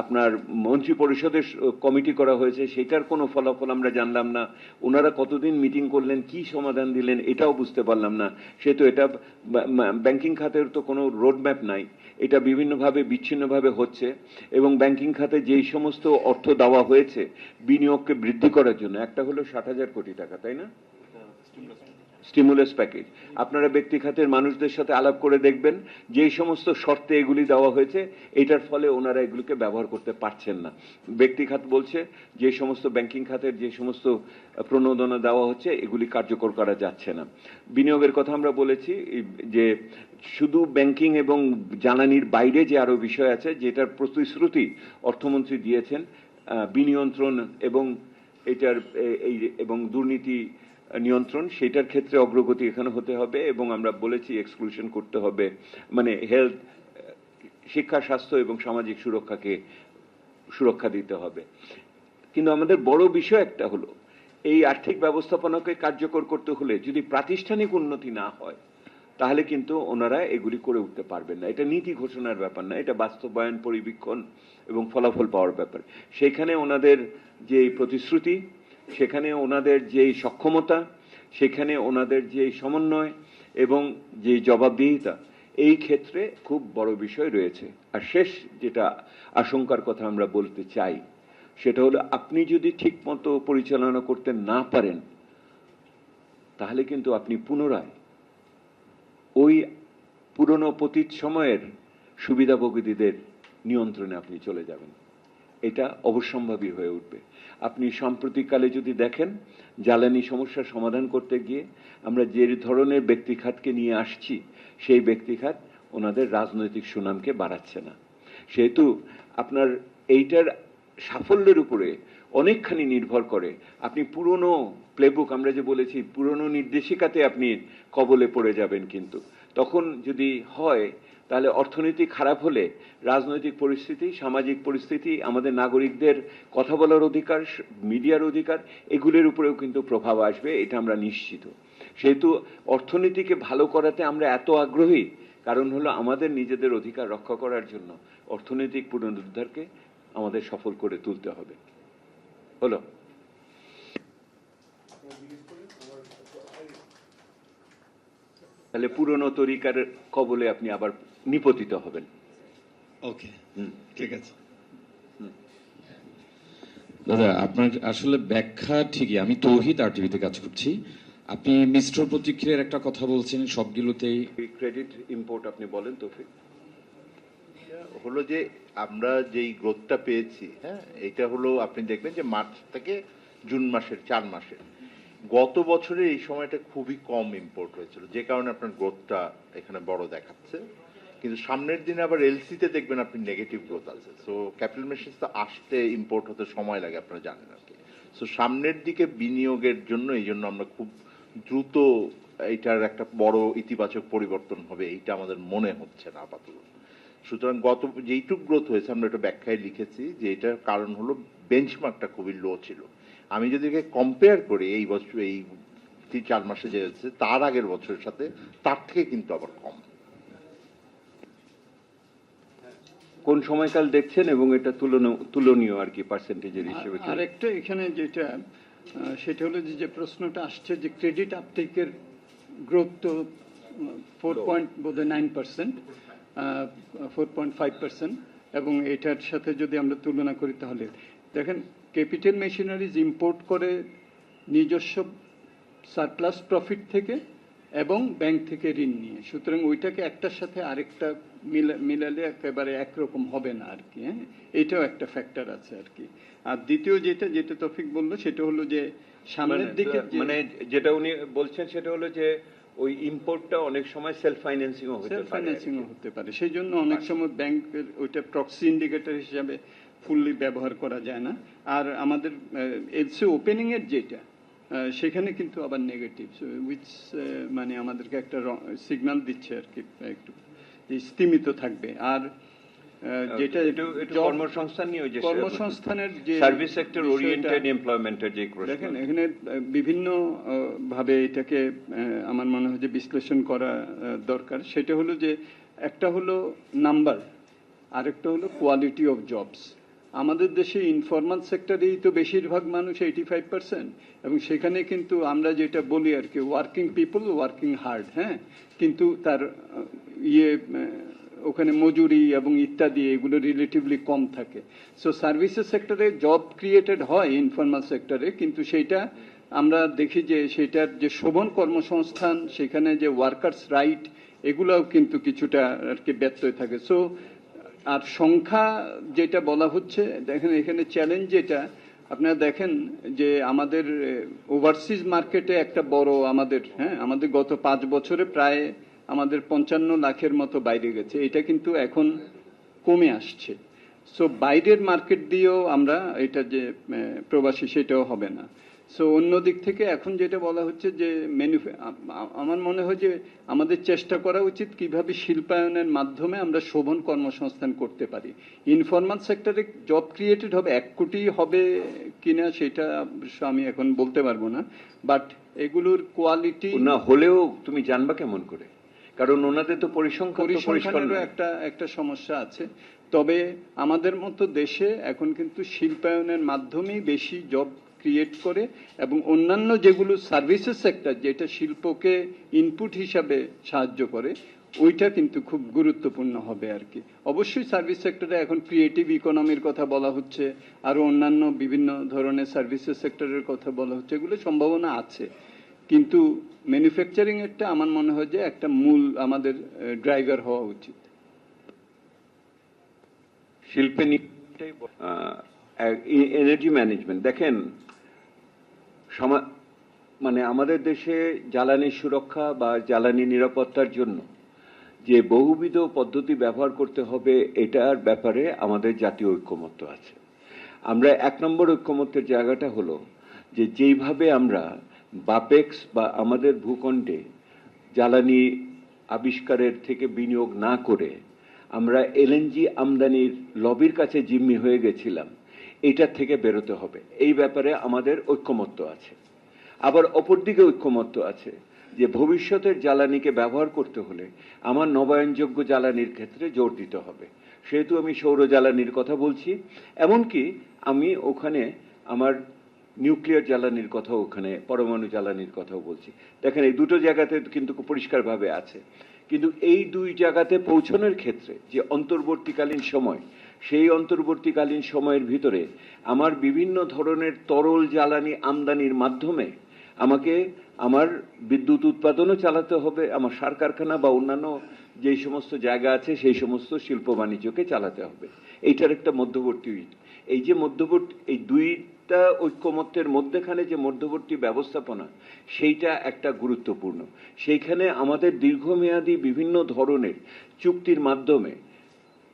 আপনার মন্ত্রী পরিষদের কমিটি করা হয়েছে, সেটার কোনো ফলাফল আমরা জানলাম না। ওনারা কতদিন মিটিং করলেন, কি সমাধান দিলেন, এটাও বুঝতে পারলাম না। সেহেতু এটা ব্যাংকিং খাতের তো কোনো রোডম্যাপ নাই, এটা বিভিন্নভাবে বিচ্ছিন্নভাবে হচ্ছে। এবং ব্যাংকিং খাতে যেই সমস্ত অর্থ দেওয়া হয়েছে বিনিয়োগকে বৃদ্ধি করার জন্য, একটা হলো 60,000 কোটি টাকা, তাই না? Stimulus package. আপনারা ব্যক্তি খাতের মানুষদের সাথে আলাপ করে দেখবেন যে সমস্ত শর্তে এগুলি দেওয়া হয়েছে, এটার ফলে ওনারা এগুলিকে ব্যবহার করতে পারছেন না। ব্যক্তি খাত বলছে যে সমস্ত ব্যাংকিং খাতের যে সমস্ত প্রণোদনা দেওয়া হচ্ছে এগুলি কার্যকর করা যাচ্ছে না। বিনিয়োগের কথা আমরা বলেছি যে শুধু ব্যাংকিং এবং জ্বালানির বাইরে যে আরো বিষয় আছে, যেটার প্রতিশ্রুতি অর্থমন্ত্রী দিয়েছেন, বিনিয়ন্ত্রণ এবং এটার এবং দুর্নীতি নিয়ন্ত্রণ, সেটার ক্ষেত্রে অগ্রগতি এখানে হতে হবে। এবং আমরা বলেছি এক্সক্লুশন করতে হবে, মানে হেলথ, শিক্ষা, স্বাস্থ্য এবং সামাজিক সুরক্ষাকে সুরক্ষা দিতে হবে। কিন্তু আমাদের বড় বিষয় একটা হলো, এই আর্থিক ব্যবস্থাপনাকে কার্যকর করতে হলে যদি প্রাতিষ্ঠানিক উন্নতি না হয়, তাহলে কিন্তু ওনারা এগুলি করে উঠতে পারবেন না। এটা নীতি ঘোষণার ব্যাপার না, এটা বাস্তবায়ন, পরিবীক্ষণ এবং ফলাফল পাওয়ার ব্যাপার। সেখানে ওনাদের যে প্রতিশ্রুতি, সেখানে ওনাদের যে সক্ষমতা, সেখানে ওনাদের যে সমন্বয় এবং যে জবাবদিহিতা, এই ক্ষেত্রে খুব বড় বিষয় রয়েছে। আর শেষ যেটা আশঙ্কার কথা আমরা বলতে চাই, সেটা হলো আপনি যদি ঠিক মতো পরিচালনা করতে না পারেন, তাহলে কিন্তু আপনি পুনরায় ওই পুরনো পতীত সময়ের সুবিধাভোগীদের নিয়ন্ত্রণে আপনি চলে যাবেন। এটা অবশ্যম্ভাবী হয়ে উঠবে। আপনি সাম্প্রতিককালে যদি দেখেন, জ্বালানি সমস্যার সমাধান করতে গিয়ে আমরা যে ধরনের ব্যক্তিখাতকে নিয়ে আসছি, সেই ব্যক্তিখাত ওনাদের রাজনৈতিক সুনামকে বাড়াচ্ছে না। সেহেতু আপনার এইটার সাফল্যের উপরে অনেকখানি নির্ভর করে আপনি পুরনো প্লেবুক, আমরা যে বলেছি পুরনো নির্দেশিকাতে আপনি কবলে পড়ে যাবেন। কিন্তু তখন যদি হয়, তাহলে অর্থনীতি খারাপ হলে রাজনৈতিক পরিস্থিতি, সামাজিক পরিস্থিতি, আমাদের নাগরিকদের কথা বলার অধিকার, মিডিয়ার অধিকার, এগুলোর উপরেও কিন্তু প্রভাব আসবে, এটা আমরা নিশ্চিত। সেহেতু অর্থনীতিকে ভালো করাতে আমরা এত আগ্রহী, কারণ হলো আমাদের নিজেদের অধিকার রক্ষা করার জন্য অর্থনৈতিক পুনরুদ্ধারকে আমাদের সফল করে তুলতে হবে। হলো তাহলে পুরনো তরিকার কবলে আপনি আবার নিপতিত হবেন। ওকে, ঠিক আছে দাদা, আপনার আসলে ব্যাখ্যা ঠিকই। আমি তৌহিদ RTVতে কাজ করছি। আপনি মিশ্র প্রতিক্রিয়ার একটা কথা বলছেন সবগুলোতেই। ক্রেডিট ইম্পোর্ট আপনি বলেন তৌফিক। হলো যে আমরা যেই গ্রোথটা পেয়েছি, হ্যাঁ, এটা হলো আপনি দেখবেন যে মার্চ থেকে জুন মাসের 4 মাসের, গত বছরে এই সময়টা খুবই কম ইম্পোর্ট হয়েছিল, যে কারণে আপনার গ্রোথটা এখানে বড় দেখাচ্ছে। কিন্তু সামনের দিনে আবার এলসিতে দেখবেন আপনি নেগেটিভ গ্রোথ আছে। সো ক্যাপিটাল মেশিনস তো আসতে ইম্পোর্ট হতে সময় লাগে, আপনারা জানেন আর কি। সো সামনের দিকে বিনিয়োগের জন্য এই জন্য আমরা খুব দ্রুত এটার একটা বড় ইতিবাচক পরিবর্তন হবে এইটা আমাদের মনে হচ্ছে না আপাতত। সুতরাং গত যেইটুক গ্রোথ হয়েছে আমরা এটা ব্যাখ্যায় লিখেছি যে এটার কারণ হলো বেঞ্চমার্কটা খুবই লো ছিল। আমি যদি কম্পেয়ার করি এই বছর, এই 4 মাসে যে হচ্ছে তার আগের বছরের সাথে, তার থেকে কিন্তু আবার কম। কোন সময়কাল দেখছেন এবং এটা তুলনীয় আর কি পার্সেন্টেজের হিসেবে? আরেকটা এখানে যেটা সেটা হলো যে প্রশ্নটা আসছে যে ক্রেডিট আপটেকের গ্রোথ তো 4.9%, 4.5%, এবং এটার সাথে যদি আমরা তুলনা করি তাহলে দেখেন ক্যাপিটাল মেশিনারিজ ইম্পোর্ট করে নিজস্ব সারপ্লাস প্রফিট থেকে এবং ব্যাংক থেকে ঋণ নিয়ে, সুতরাং ওইটাকে একটার সাথে আরেকটা মিলালে একেবারে একরকম হবে না আর কি। হ্যাঁ, এটাও একটা ফ্যাক্টর আছে আর কি। আর দ্বিতীয় যেটা তৌফিক বললো সেটা হলো যে সামনের দিকে মানে যেটা উনি বলছেন সেটা হলো যে ওই ইম্পোর্টটা অনেক সময় সেলফ ফাইন্যান্সিং হতে পারে, সেই জন্য অনেক সময় ব্যাংকের ওইটা প্রক্সি ইন্ডিকেটর হিসাবে ফুললি ব্যবহার করা যায় না। আর আমাদের এলসি ওপেনিং এর যেটা সেখানে কিন্তু আবার নেগেটিভ, উইচ মানে আমাদেরকে একটা সিগন্যাল দিচ্ছে আর কি, একটু স্তিমিত থাকবে। আর যেটা কর্মসংস্থান নিয়ে, কর্মসংস্থানের যে সার্ভিস সেক্টর ওরিয়েন্টেড এমপ্লয়মেন্টের যে দেখেন এখানে বিভিন্ন ভাবে এটাকে আমার মনে হয় যে বিশ্লেষণ করা দরকার। সেটা হলো যে একটা হলো নাম্বার, আরেকটা হলো কোয়ালিটি অফ জবস। আমাদের দেশে ইনফরমাল সেক্টরেই তো বেশিরভাগ মানুষ 85%, এবং সেখানে কিন্তু আমরা যেটা বলি আর কি ওয়ার্কিং পিপল ওয়ার্কিং হার্ড, হ্যাঁ, কিন্তু তার ওখানে মজুরি এবং ইত্যাদি এগুলো রিলেটিভলি কম থাকে। সো সার্ভিসেস সেক্টরে জব ক্রিয়েটেড হয় ইনফরমাল সেক্টরে, কিন্তু সেইটা আমরা দেখি যে সেটার যে শোভন কর্মসংস্থান, সেখানে যে ওয়ার্কার্স রাইট, এগুলোও কিন্তু কিছুটা আর কি ব্যত্যয় থাকে। সো আর সংখ্যা যেটা বলা হচ্ছে, দেখেন এখানে চ্যালেঞ্জ যেটা আপনারা দেখেন যে আমাদের ওভারসিজ মার্কেটে একটা বড় আমাদের গত 5 বছরে প্রায় আমাদের 55 লাখের মতো বাইরে গেছে, এটা কিন্তু এখন কমে আসছে। সো বাইরের মার্কেট দিয়েও আমরা এটা যে প্রবাসী সেটাও হবে না। সো অন্য দিক থেকে এখন যেটা বলা হচ্ছে যে আমার মনে হয় যে আমাদের চেষ্টা করা উচিত কিভাবে শিল্পায়নের মাধ্যমে আমরা শোভন কর্মসংস্থান করতে পারি। ইনফরমাল সেক্টরে জব ক্রিয়েটেড হবে 1 কোটি হবে কিনা সেটা আমি এখন বলতে পারবো না, বাট এগুলোর কোয়ালিটি না হলেও তুমি জানবা কেমন করে, কারণ ওনাদের তো পরিসংখ্যানেরও একটা সমস্যা আছে। তবে আমাদের মতো দেশে এখন কিন্তু শিল্পায়নের মাধ্যমেই বেশি জব ক্রিয়েট করে, এবং অন্যান্য যেগুলো সার্ভিসেস সেক্টর যেটা শিল্পকে ইনপুট হিসাবে সাহায্য করে, ওইটা কিন্তু খুব গুরুত্বপূর্ণ হবে আর কি। অবশ্যই সার্ভিস সেক্টরে এখন ক্রিয়েটিভ ইকোনমির কথা বলা হচ্ছে, আরো অন্যান্য বিভিন্ন ধরনের সার্ভিসেস সেক্টরের কথা বলা হচ্ছে, এগুলো সম্ভাবনা আছে, কিন্তু ম্যানুফ্যাকচারিং এরটা আমার মনে হয় যে একটা মূল আমাদের ড্রাইভার হওয়া উচিত। শিল্পে এনার্জি ম্যানেজমেন্ট দেখেন, মানে আমাদের দেশে জ্বালানি সুরক্ষা বা জ্বালানি নিরাপত্তার জন্য যে বহুবিধ পদ্ধতি ব্যবহার করতে হবে, এটার ব্যাপারে আমাদের জাতীয় ঐক্যমত্য আছে। আমরা 1 নম্বর ঐক্যমত্যের জায়গাটা হলো যে যেইভাবে আমরা বাপেক্স বা আমাদের ভূখণ্ডে জ্বালানি আবিষ্কারের থেকে বিনিয়োগ না করে আমরা এলএনজি আমদানির লবির কাছে জিম্মি হয়ে গেছিলাম, এটার থেকে বেরোতে হবে। এই ব্যাপারে আমাদের ঐক্যমত্য আছে। আবার অপরদিকে ঐক্যমত্য আছে যে ভবিষ্যতের জ্বালানিকে ব্যবহার করতে হলে আমার নবায়নযোগ্য জ্বালানির ক্ষেত্রে জোর দিতে হবে। সেহেতু আমি সৌর জ্বালানির কথা বলছি, এমনকি আমি ওখানে আমার নিউক্লিয়ার জ্বালানির কথাও, ওখানে পরমাণু জ্বালানির কথাও বলছি। দেখেন এই দুটো জায়গাতে কিন্তু পরিষ্কারভাবে আছে, কিন্তু এই দুই জায়গাতে পৌঁছানোর ক্ষেত্রে যে অন্তর্বর্তীকালীন সময়, সেই অন্তর্বর্তীকালীন সময়ের ভিতরে আমার বিভিন্ন ধরনের তরল জ্বালানি আমদানির মাধ্যমে আমাকে আমার বিদ্যুৎ উৎপাদনও চালাতে হবে, আমার সার কারখানা বা অন্যান্য যেই সমস্ত জায়গা আছে সেই সমস্ত শিল্প বাণিজ্যকে চালাতে হবে। এইটার একটা মধ্যবর্তী, এই যে মধ্যবর্তী, এই দুইটা ঐক্যমত্যের মধ্যেখানে যে মধ্যবর্তী ব্যবস্থাপনা, সেইটা একটা গুরুত্বপূর্ণ। সেইখানে আমাদের দীর্ঘমেয়াদী বিভিন্ন ধরনের চুক্তির মাধ্যমে,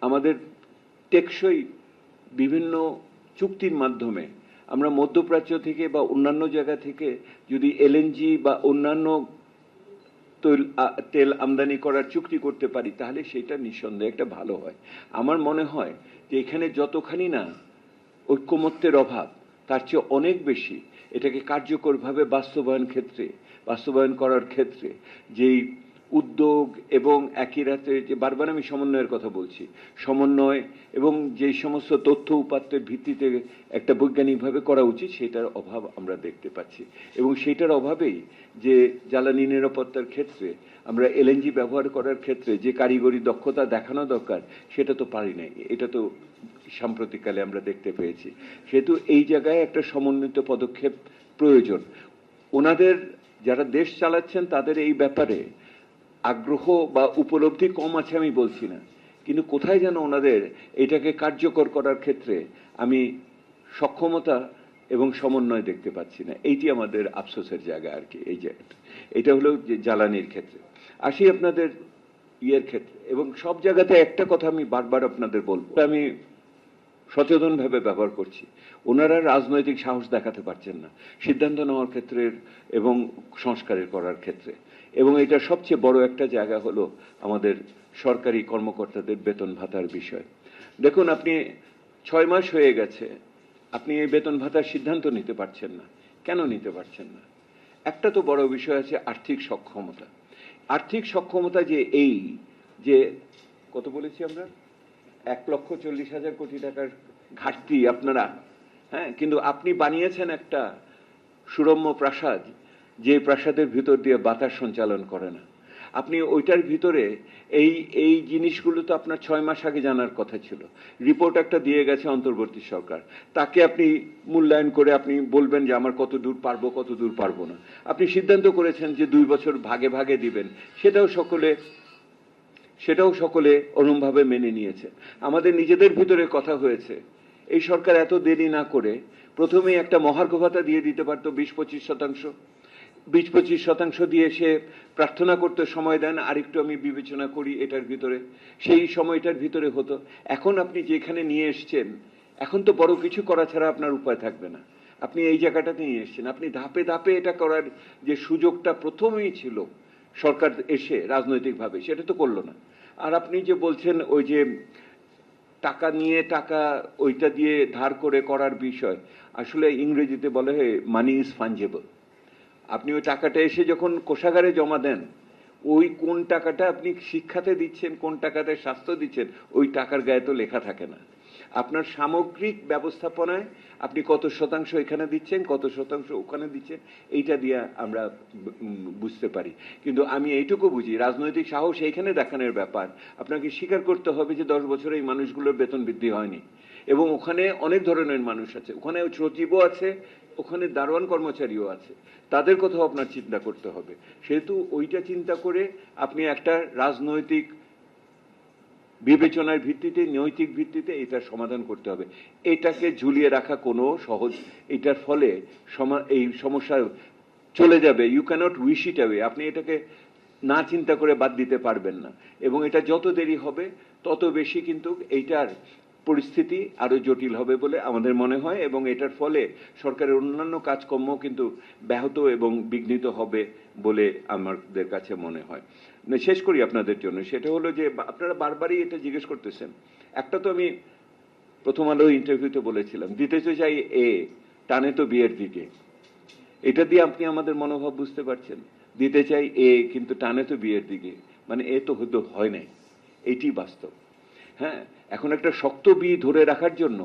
আমাদের টেকসই বিভিন্ন চুক্তির মাধ্যমে আমরা মধ্যপ্রাচ্য থেকে বা অন্যান্য জায়গা থেকে যদি এলএনজি বা অন্যান্য তেল আমদানি করার চুক্তি করতে পারি, তাহলে সেটা নিঃসন্দেহে একটা ভালো হয়। আমার মনে হয় যে এখানে যতখানি না ঐক্যমত্যের অভাব, তার চেয়ে অনেক বেশি এটাকে কার্যকরভাবে বাস্তবায়ন করার ক্ষেত্রে যেই উদ্যোগ এবং একই রাতে যে বারবার আমি সমন্বয়ের কথা বলছি, সমন্বয় এবং যেই সমস্ত তথ্য উপাত্তের ভিত্তিতে একটা বৈজ্ঞানিকভাবে করা উচিত, সেটার অভাব আমরা দেখতে পাচ্ছি। এবং সেটার অভাবেই যে জ্বালানি নিরাপত্তার ক্ষেত্রে আমরা এলএনজি ব্যবহার করার ক্ষেত্রে যে কারিগরি দক্ষতা দেখানো দরকার, সেটা তো পারি নাই। এটা তো সাম্প্রতিককালে আমরা দেখতে পেয়েছি। সেহেতু এই জায়গায় একটা সমন্বিত পদক্ষেপ প্রয়োজন। ওনাদের যারা দেশ চালাচ্ছেন তাদের এই ব্যাপারে আগ্রহ বা উপলব্ধি কম আছে আমি বলছি না, কিন্তু কোথায় যেন ওনাদের এটাকে কার্যকর করার ক্ষেত্রে আমি সক্ষমতা এবং সমন্বয় দেখতে পাচ্ছি না। এইটি আমাদের আফসোসের জায়গা আর কি। এই জায়গাটা, এটা হলো যে জ্বালানির ক্ষেত্রে। আসি আপনাদের ইয়ের ক্ষেত্রে, এবং সব জায়গাতে একটা কথা আমি বারবার আপনাদের বলবো, আমি সচেতনভাবে ব্যবহার করছি, ওনারা রাজনৈতিক সাহস দেখাতে পারছেন না সিদ্ধান্ত নেওয়ার ক্ষেত্রে এবং সংস্কারের করার ক্ষেত্রে। এবং এটা সবচেয়ে বড় একটা জায়গা হলো আমাদের সরকারি কর্মকর্তাদের বেতন ভাতার বিষয়। দেখুন, আপনি 6 মাস হয়ে গেছে, আপনি এই বেতন ভাতার সিদ্ধান্ত নিতে পারছেন না। কেন নিতে পারছেন না? একটা তো বড় বিষয় আছে আর্থিক সক্ষমতা। আর্থিক সক্ষমতা যে এই যে কত বলেছি আমরা, 1,40,000 কোটি টাকার ঘাটতি আপনারা, হ্যাঁ, কিন্তু আপনি বানিয়েছেন একটা সুরম্য প্রাসাদ, যে প্রাসাদের ভিতর দিয়ে বাতাস সঞ্চালন করে না। আপনি ওইটার ভিতরে এই জিনিসগুলো তো আপনার 6 মাস আগে জানার কথা ছিল। রিপোর্ট একটা দিয়ে গেছে অন্তর্বর্তী সরকার, তাকে আপনি মূল্যায়ন করে আপনি বলবেন যে আমার কত দূর পারবো, কত দূর পারবো না। আপনি সিদ্ধান্ত করেছেন যে 2 বছর ভাগে ভাগে দিবেন, সেটাও সকলে অনুমভাবে মেনে নিয়েছে। আমাদের নিজেদের ভিতরে কথা হয়েছে, এই সরকার এত দেরি না করে প্রথমেই একটা মহার্ঘ ভাতা দিয়ে দিতে পারতো 20-25% দিয়ে সে প্রার্থনা করতে সময় দেন, আরেকটু আমি বিবেচনা করি এটার ভিতরে, সেই সময়টার ভিতরে হতো। এখন আপনি যেখানে নিয়ে এসছেন, এখন তো বড় কিছু করা ছাড়া আপনার উপায় থাকবে না। আপনি এই জায়গাটাতে নিয়ে এসছেন, আপনি ধাপে ধাপে এটা করার যে সুযোগটা প্রথমেই ছিল সরকার এসে রাজনৈতিকভাবে, সেটা তো করলো না। আর আপনি যে বলছেন ওই যে টাকা নিয়ে টাকা ওইটা দিয়ে ধার করে করার বিষয়, আসলে ইংরেজিতে বলে হয় মানি ইজ ফাঞ্জেবল। আপনি ওই টাকাটা এসে যখন কোষাগারে জমা দেন, ওই কোন টাকাটা আপনি শিক্ষাতে দিচ্ছেন, কোন টাকাতে স্বাস্থ্য দিচ্ছেন, ওই টাকার গায়ে তো লেখা থাকে না। আপনার সামগ্রিক ব্যবস্থাপনায় আপনি কত শতাংশ এখানে দিচ্ছেন, কত শতাংশ ওখানে দিচ্ছেন, এইটা দিয়ে আমরা বুঝতে পারি। কিন্তু আমি এইটুকু বুঝি, রাজনৈতিক সাহস এইখানে দেখানোর ব্যাপার। আপনাকে স্বীকার করতে হবে যে 10 বছরে এই মানুষগুলোর বেতন বৃদ্ধি হয়নি, এবং ওখানে অনেক ধরনের মানুষ আছে, ওখানে সচিবও আছে, ওখানে দারোয়ান কর্মচারীও আছে, তাদের কথাও আপনার চিন্তা করতে হবে। সেহেতু ওইটা চিন্তা করে আপনি একটা রাজনৈতিক বিবেচনার ভিত্তিতে, নৈতিক ভিত্তিতে এটা সমাধান করতে হবে। এটাকে ঝুলিয়ে রাখা কোনো সহজ, এটার ফলে এই সমস্যা চলে যাবে। You cannot wish it away. আপনি এটাকে না চিন্তা করে বাদ দিতে পারবেন না, এবং এটা যত দেরি হবে তত বেশি কিন্তু এইটার পরিস্থিতি আরো জটিল হবে বলে আমাদের মনে হয়, এবং এটার ফলে সরকারের অন্যান্য কাজকর্ম কিন্তু ব্যাহত এবং বিঘ্নিত হবে বলে আমাদের কাছে মনে হয়। শেষ করি আপনাদের জন্য, সেটা হলো যে আপনারা বারবারই এটা জিজ্ঞেস করতেছেন। একটা তো আমি প্রথম আলো ইন্টারভিউতে বলেছিলাম, দিতে তো চাই টানে তো বিয়ের দিকে। এটা দিয়ে আপনি আমাদের মনোভাব বুঝতে পারছেন। দিতে চাই, এ কিন্তু টানে তো বিয়ের দিকে, মানে এ তো হয়তো হয় নাই, এইটি বাস্তব। হ্যাঁ, এখন একটা শক্ত বি ধরে রাখার জন্য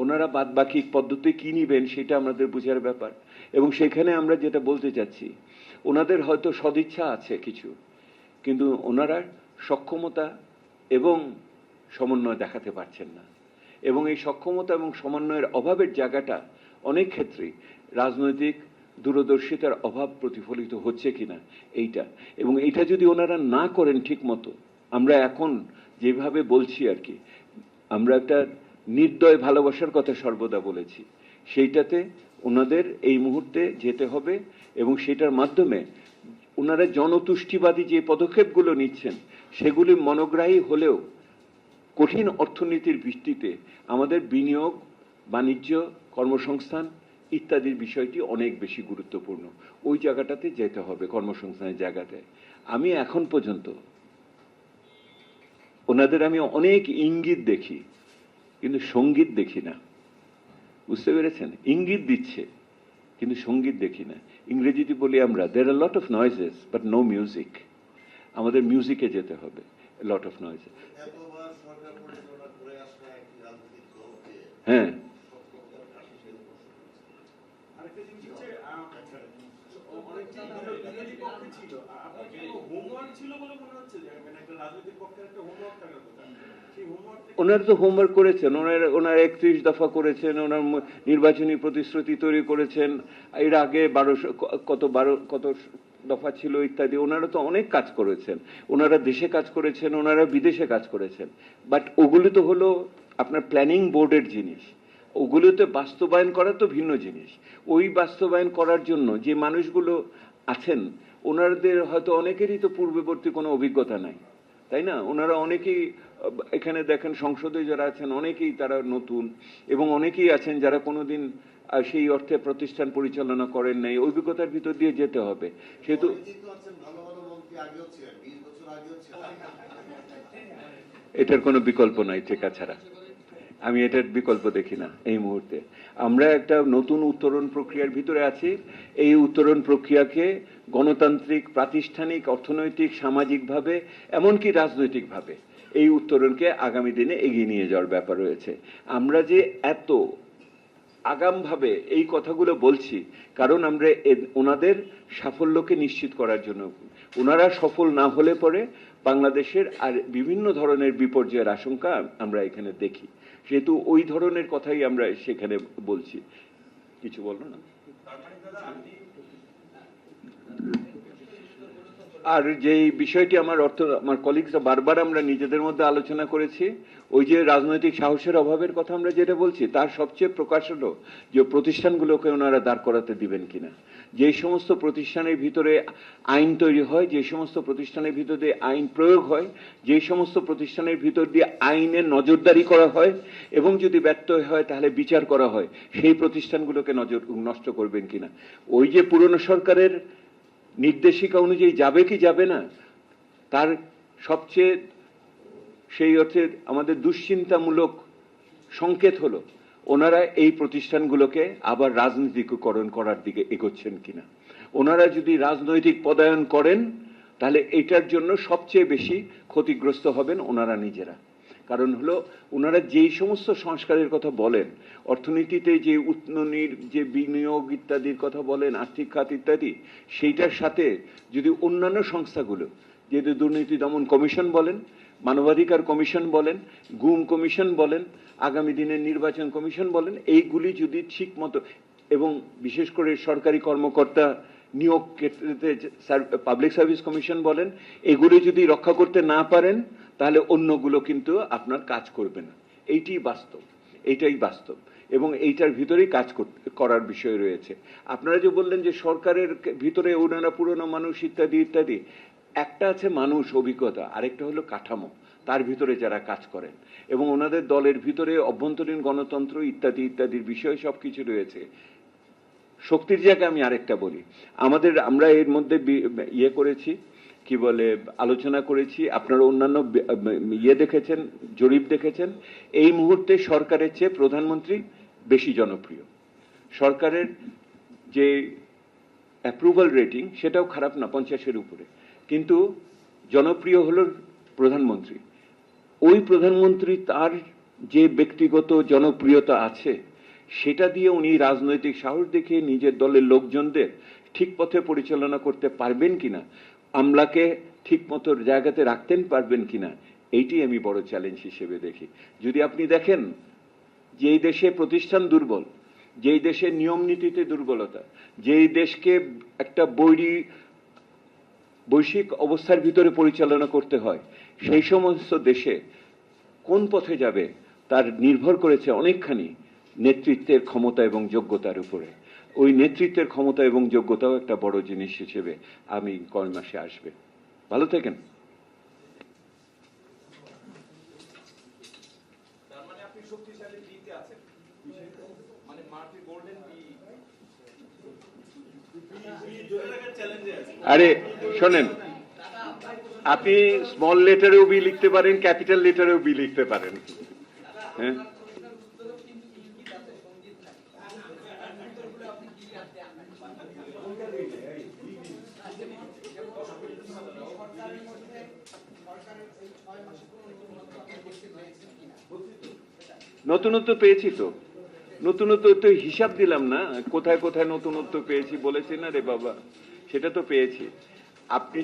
ওনারা বাদ বাকি পদ্ধতি কি নিবেন সেটা আমাদের বোঝার ব্যাপার। এবং সেখানে আমরা যেটা বলতে চাচ্ছি, ওনাদের হয়তো সদিচ্ছা আছে কিছু, কিন্তু ওনারা সক্ষমতা এবং সমন্বয় দেখাতে পারছেন না। এবং এই সক্ষমতা এবং সমন্বয়ের অভাবের জায়গাটা অনেক ক্ষেত্রেই রাজনৈতিক দূরদর্শিতার অভাব প্রতিফলিত হচ্ছে কিনা এইটা। এবং এইটা যদি ওনারা না করেন ঠিক মতো, আমরা এখন যেভাবে বলছি আর কি, আমরা একটা নির্দয় ভালোবাসার কথা সর্বদা বলেছি, সেইটাতে ওনাদের এই মুহূর্তে যেতে হবে। এবং সেটার মাধ্যমে ওনারা জনতুষ্টিবাদী যে পদক্ষেপগুলো নিচ্ছেন সেগুলি মনোগ্রাহী হলেও কঠিন অর্থনীতির ভিত্তিতে আমাদের বিনিয়োগ, বাণিজ্য, কর্মসংস্থান ইত্যাদির বিষয়টি অনেক বেশি গুরুত্বপূর্ণ। ওই জায়গাটাতে যেতে হবে, কর্মসংস্থানের জায়গাতে। আমি এখন পর্যন্ত ওনাদের আমি অনেক ইঙ্গিত দেখি, কিন্তু সঙ্গীত দেখি না। বুঝতে পেরেছেন? ইঙ্গিত দিচ্ছে কিন্তু সঙ্গীত দেখি না। ইংরেজিতে বলি আমরা, there are a lot of noises but no music. আমাদের মিউজিকে যেতে হবে, লট অফ নয়েজেস। হ্যাঁ, ওনারা তো হোমওয়ার্ক করেছেন, ওনার 31 দফা করেছেন, ওনার নির্বাচনী প্রতিশ্রুতি তৈরি করেছেন, এর আগে 12 দফা ছিল ইত্যাদি। ওনারা তো অনেক কাজ করেছেন, ওনারা দেশে কাজ করেছেন, ওনারা বিদেশে কাজ করেছেন। বাট ওগুলো তো হলো আপনার প্ল্যানিং বোর্ডের জিনিস, ওগুলোতে বাস্তবায়ন করা তো ভিন্ন জিনিস। ওই বাস্তবায়ন করার জন্য যে মানুষগুলো আছেন, ওনাদের হয়তো অনেকেরই তো পূর্ববর্তী কোনো অভিজ্ঞতা নাই, তাই না? ওনারা অনেকেই এখানে দেখেন সংসদে যারা আছেন অনেকেই তারা নতুন, এবং অনেকেই আছেন যারা কোনোদিন সেই অর্থে প্রতিষ্ঠান পরিচালনা করেন নাই। অভিজ্ঞতার ভিতর দিয়ে যেতে হবে। সেহেতু এটার কোনো বিকল্প নাই টেকা ছাড়া। আমি এটার বিকল্প দেখি না এই মুহূর্তে। আমরা একটা নতুন উত্তরণ প্রক্রিয়ার ভিতরে আছি। এই উত্তরণ প্রক্রিয়াকে গণতান্ত্রিক, প্রাতিষ্ঠানিক, অর্থনৈতিক, সামাজিকভাবে, এমনকি রাজনৈতিকভাবে এই উত্তরণকে আগামী দিনে এগিয়ে নিয়ে যাওয়ার ব্যাপার রয়েছে। আমরা যে এত আগামভাবে এই কথাগুলো বলছি, কারণ আমরা ওনাদের সাফল্যকে নিশ্চিত করার জন্য। ওনারা সফল না হলে পরে বাংলাদেশের আর বিভিন্ন ধরনের বিপর্যয়ের আশঙ্কা আমরা এখানে দেখি। সেহেতু ওই ধরনের কথাই আমরা সেখানে বলছি। কিছু বলো না। আর যে বিষয়টি আমার কলিগরা বারবার আমরা নিজেদের মধ্যে আলোচনা করেছি, ওই যে রাজনৈতিক সাহসের অভাবের কথা আমরা যেটা বলছি, তার সবচেয়ে প্রকাশ হলো যে প্রতিষ্ঠানগুলোকে ওনারা দাঁড় করাতে দিবেন কিনা। যে সমস্ত প্রতিষ্ঠানের ভিতরে আইন তৈরি হয়, যে সমস্ত প্রতিষ্ঠানের ভিতর দিয়ে আইন প্রয়োগ হয়, যে সমস্ত প্রতিষ্ঠানের ভিতর দিয়ে আইনের নজরদারি করা হয়, এবং যদি ব্যর্থ হয় তাহলে বিচার করা হয়, সেই প্রতিষ্ঠানগুলোকে নষ্ট করবেন কিনা। ওই যে পুরনো সরকারের নির্দেশিকা অনুযায়ী যাবে কি যাবে না, তার সবচেয়ে সেই অর্থে আমাদের দুশ্চিন্তামূলক সংকেত হলো ওনারা এই প্রতিষ্ঠানগুলোকে আবার রাজনীতিকরণ করার দিকে এগোচ্ছেন কিনা। ওনারা যদি রাজনৈতিক পদায়ন করেন তাহলে এটার জন্য সবচেয়ে বেশি ক্ষতিগ্রস্ত হবেন ওনারা নিজেরা। কারণ হলো ওনারা যেই সমস্ত সংস্কারের কথা বলেন, অর্থনীতিতে যে উন্নয়নের যে বিনিয়োগ ইত্যাদির কথা বলেন, আর্থিক খাত ইত্যাদি, সেইটার সাথে যদি অন্যান্য সংস্থাগুলো, যেহেতু দুর্নীতি দমন কমিশন বলেন, মানবাধিকার কমিশন বলেন, গুম কমিশন বলেন, আগামী দিনের নির্বাচন কমিশন বলেন, এইগুলি যদি ঠিক মতো, এবং বিশেষ করে সরকারি কর্মকর্তা নিয়োগ ক্ষেত্রে পাবলিক সার্ভিস কমিশন বলেন, এগুলি যদি রক্ষা করতে না পারেন তাহলে অন্যগুলো কিন্তু আপনার কাজ করবে না। এইটাই বাস্তব, এইটাই বাস্তব, এবং এইটার ভিতরেই কাজ করার বিষয় রয়েছে। আপনারা যে বললেন যে সরকারের ভিতরে ওনারা পুরনো মানুষ ইত্যাদি ইত্যাদি, একটা আছে মানুষ, অভিজ্ঞতা, আরেকটা হলো কাঠামো, তার ভিতরে যারা কাজ করেন, এবং ওনাদের দলের ভিতরে অভ্যন্তরীণ গণতন্ত্র ইত্যাদি ইত্যাদির বিষয় সবকিছু রয়েছে। শক্তির জায়গায় আমি আরেকটা বলি, আমরা এর মধ্যে ইয়ে করেছি, কি বলে, আলোচনা করেছি, আপনারা অন্যান্য ইয়ে দেখেছেন, জরিপ দেখেছেন। এই মুহূর্তে সরকারের চেয়ে প্রধানমন্ত্রী বেশি জনপ্রিয়। সরকারের যে অ্যাপ্রুভাল রেটিং সেটাও খারাপ না, 50-এর উপরে, কিন্তু জনপ্রিয় হলো প্রধানমন্ত্রী। ওই প্রধানমন্ত্রী তার যে ব্যক্তিগত জনপ্রিয়তা আছে সেটা দিয়ে উনি রাজনৈতিক সাহস দেখিয়ে নিজের দলের লোকজনদের ঠিক পথে পরিচালনা করতে পারবেন কিনা, আমলাকে ঠিক মতো জায়গাতে রাখতেন পারবেন কিনা, এইটি আমি বড় চ্যালেঞ্জ হিসেবে দেখি। যদি আপনি দেখেন যেই দেশে প্রতিষ্ঠান দুর্বল, যেই দেশে নিয়ম নীতিতে দুর্বলতা, যেই দেশকে একটা বৈশ্বিক অবস্থার ভিতরে পরিচালনা করতে হয়, সেই সমস্ত দেশে কোন পথে যাবে তার নির্ভর করেছে অনেকখানি নেতৃত্বের ক্ষমতা এবং যোগ্যতার উপরে। ওই নেতৃত্বের ক্ষমতা এবং যোগ্যতাও একটা বড় জিনিস হিসেবে আমি কয়েক মাসে আসবে। ভালো থাকেন। আরে শোনেন, আপনি স্মল লেটারেও বি লিখতে পারেন, ক্যাপিটাল লেটারেও বি লিখতে পারেন। হ্যাঁ, নতুনত্ব পেয়েছি তো, নতুনত্ব তো হিসাব দিলাম না, কোথায় কোথায় নতুনত্ব পেয়েছি বলেছি না রে বাবা, সেটা তো পেয়েছি। আপনি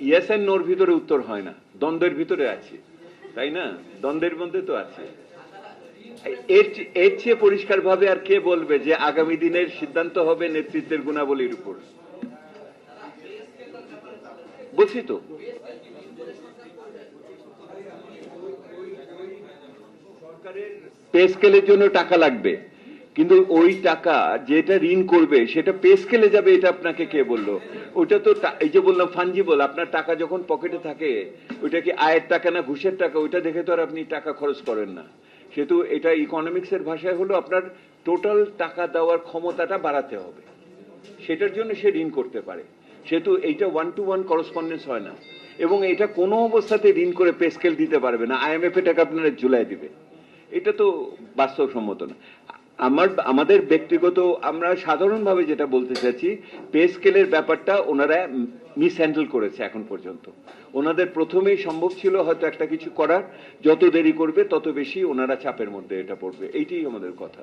ইয়েস এন্ড নোর ভিতরে উত্তর হয় না, দ্বন্দ্বের ভিতরে আছে, তাই না? দ্বন্দ্বের মধ্যে তো আছে। এর চেয়ে পরিষ্কার ভাবে আর কে বলবে যে আগামী দিনের সিদ্ধান্ত হবে নেতৃত্বের গুণাবলীর উপর? বলছি তো, সরকারের পে স্কেলের জন্য টাকা লাগবে, কিন্তু ওই টাকা যেটা ঋণ করবে সেটা পে স্কেলে যাবে, এটা আপনাকে কে বললো? ওটা তো এই যে বললাম ফাঞ্জিবল, আপনার টাকা যখন পকেটে থাকে ওইটা কি আয়ের টাকা না ঘুষের টাকা, ওইটা দেখে তো আর আপনি টাকা খরচ করেন না। সেহেতু এটা ইকোনমিক্সের ভাষায় হলো আপনার টোটাল টাকা দেওয়ার ক্ষমতাটা বাড়াতে হবে, সেটার জন্য সে ঋণ করতে পারে। সেহেতু এইটা 1-to-1 করসপন্ডেন্স হয় না, এবং এটা কোনো অবস্থাতে ঋণ করে পে স্কেল দিতে পারবে না, IMF টাকা আপনারা ঝুলাই দিবে। এটা তো বাস্তবসম্মত না। আমাদের ব্যক্তিগত, আমরা সাধারণভাবে যেটা বলতে চাচ্ছি, পে স্কেলের ব্যাপারটা ওনারা মিস হ্যান্ডেল করেছে এখন পর্যন্ত। ওনাদের প্রথমেই সম্ভব ছিল হয়তো একটা কিছু করার, যত দেরি করবে তত বেশি ওনারা চাপের মধ্যে এটা পড়বে, এইটাই আমাদের কথা।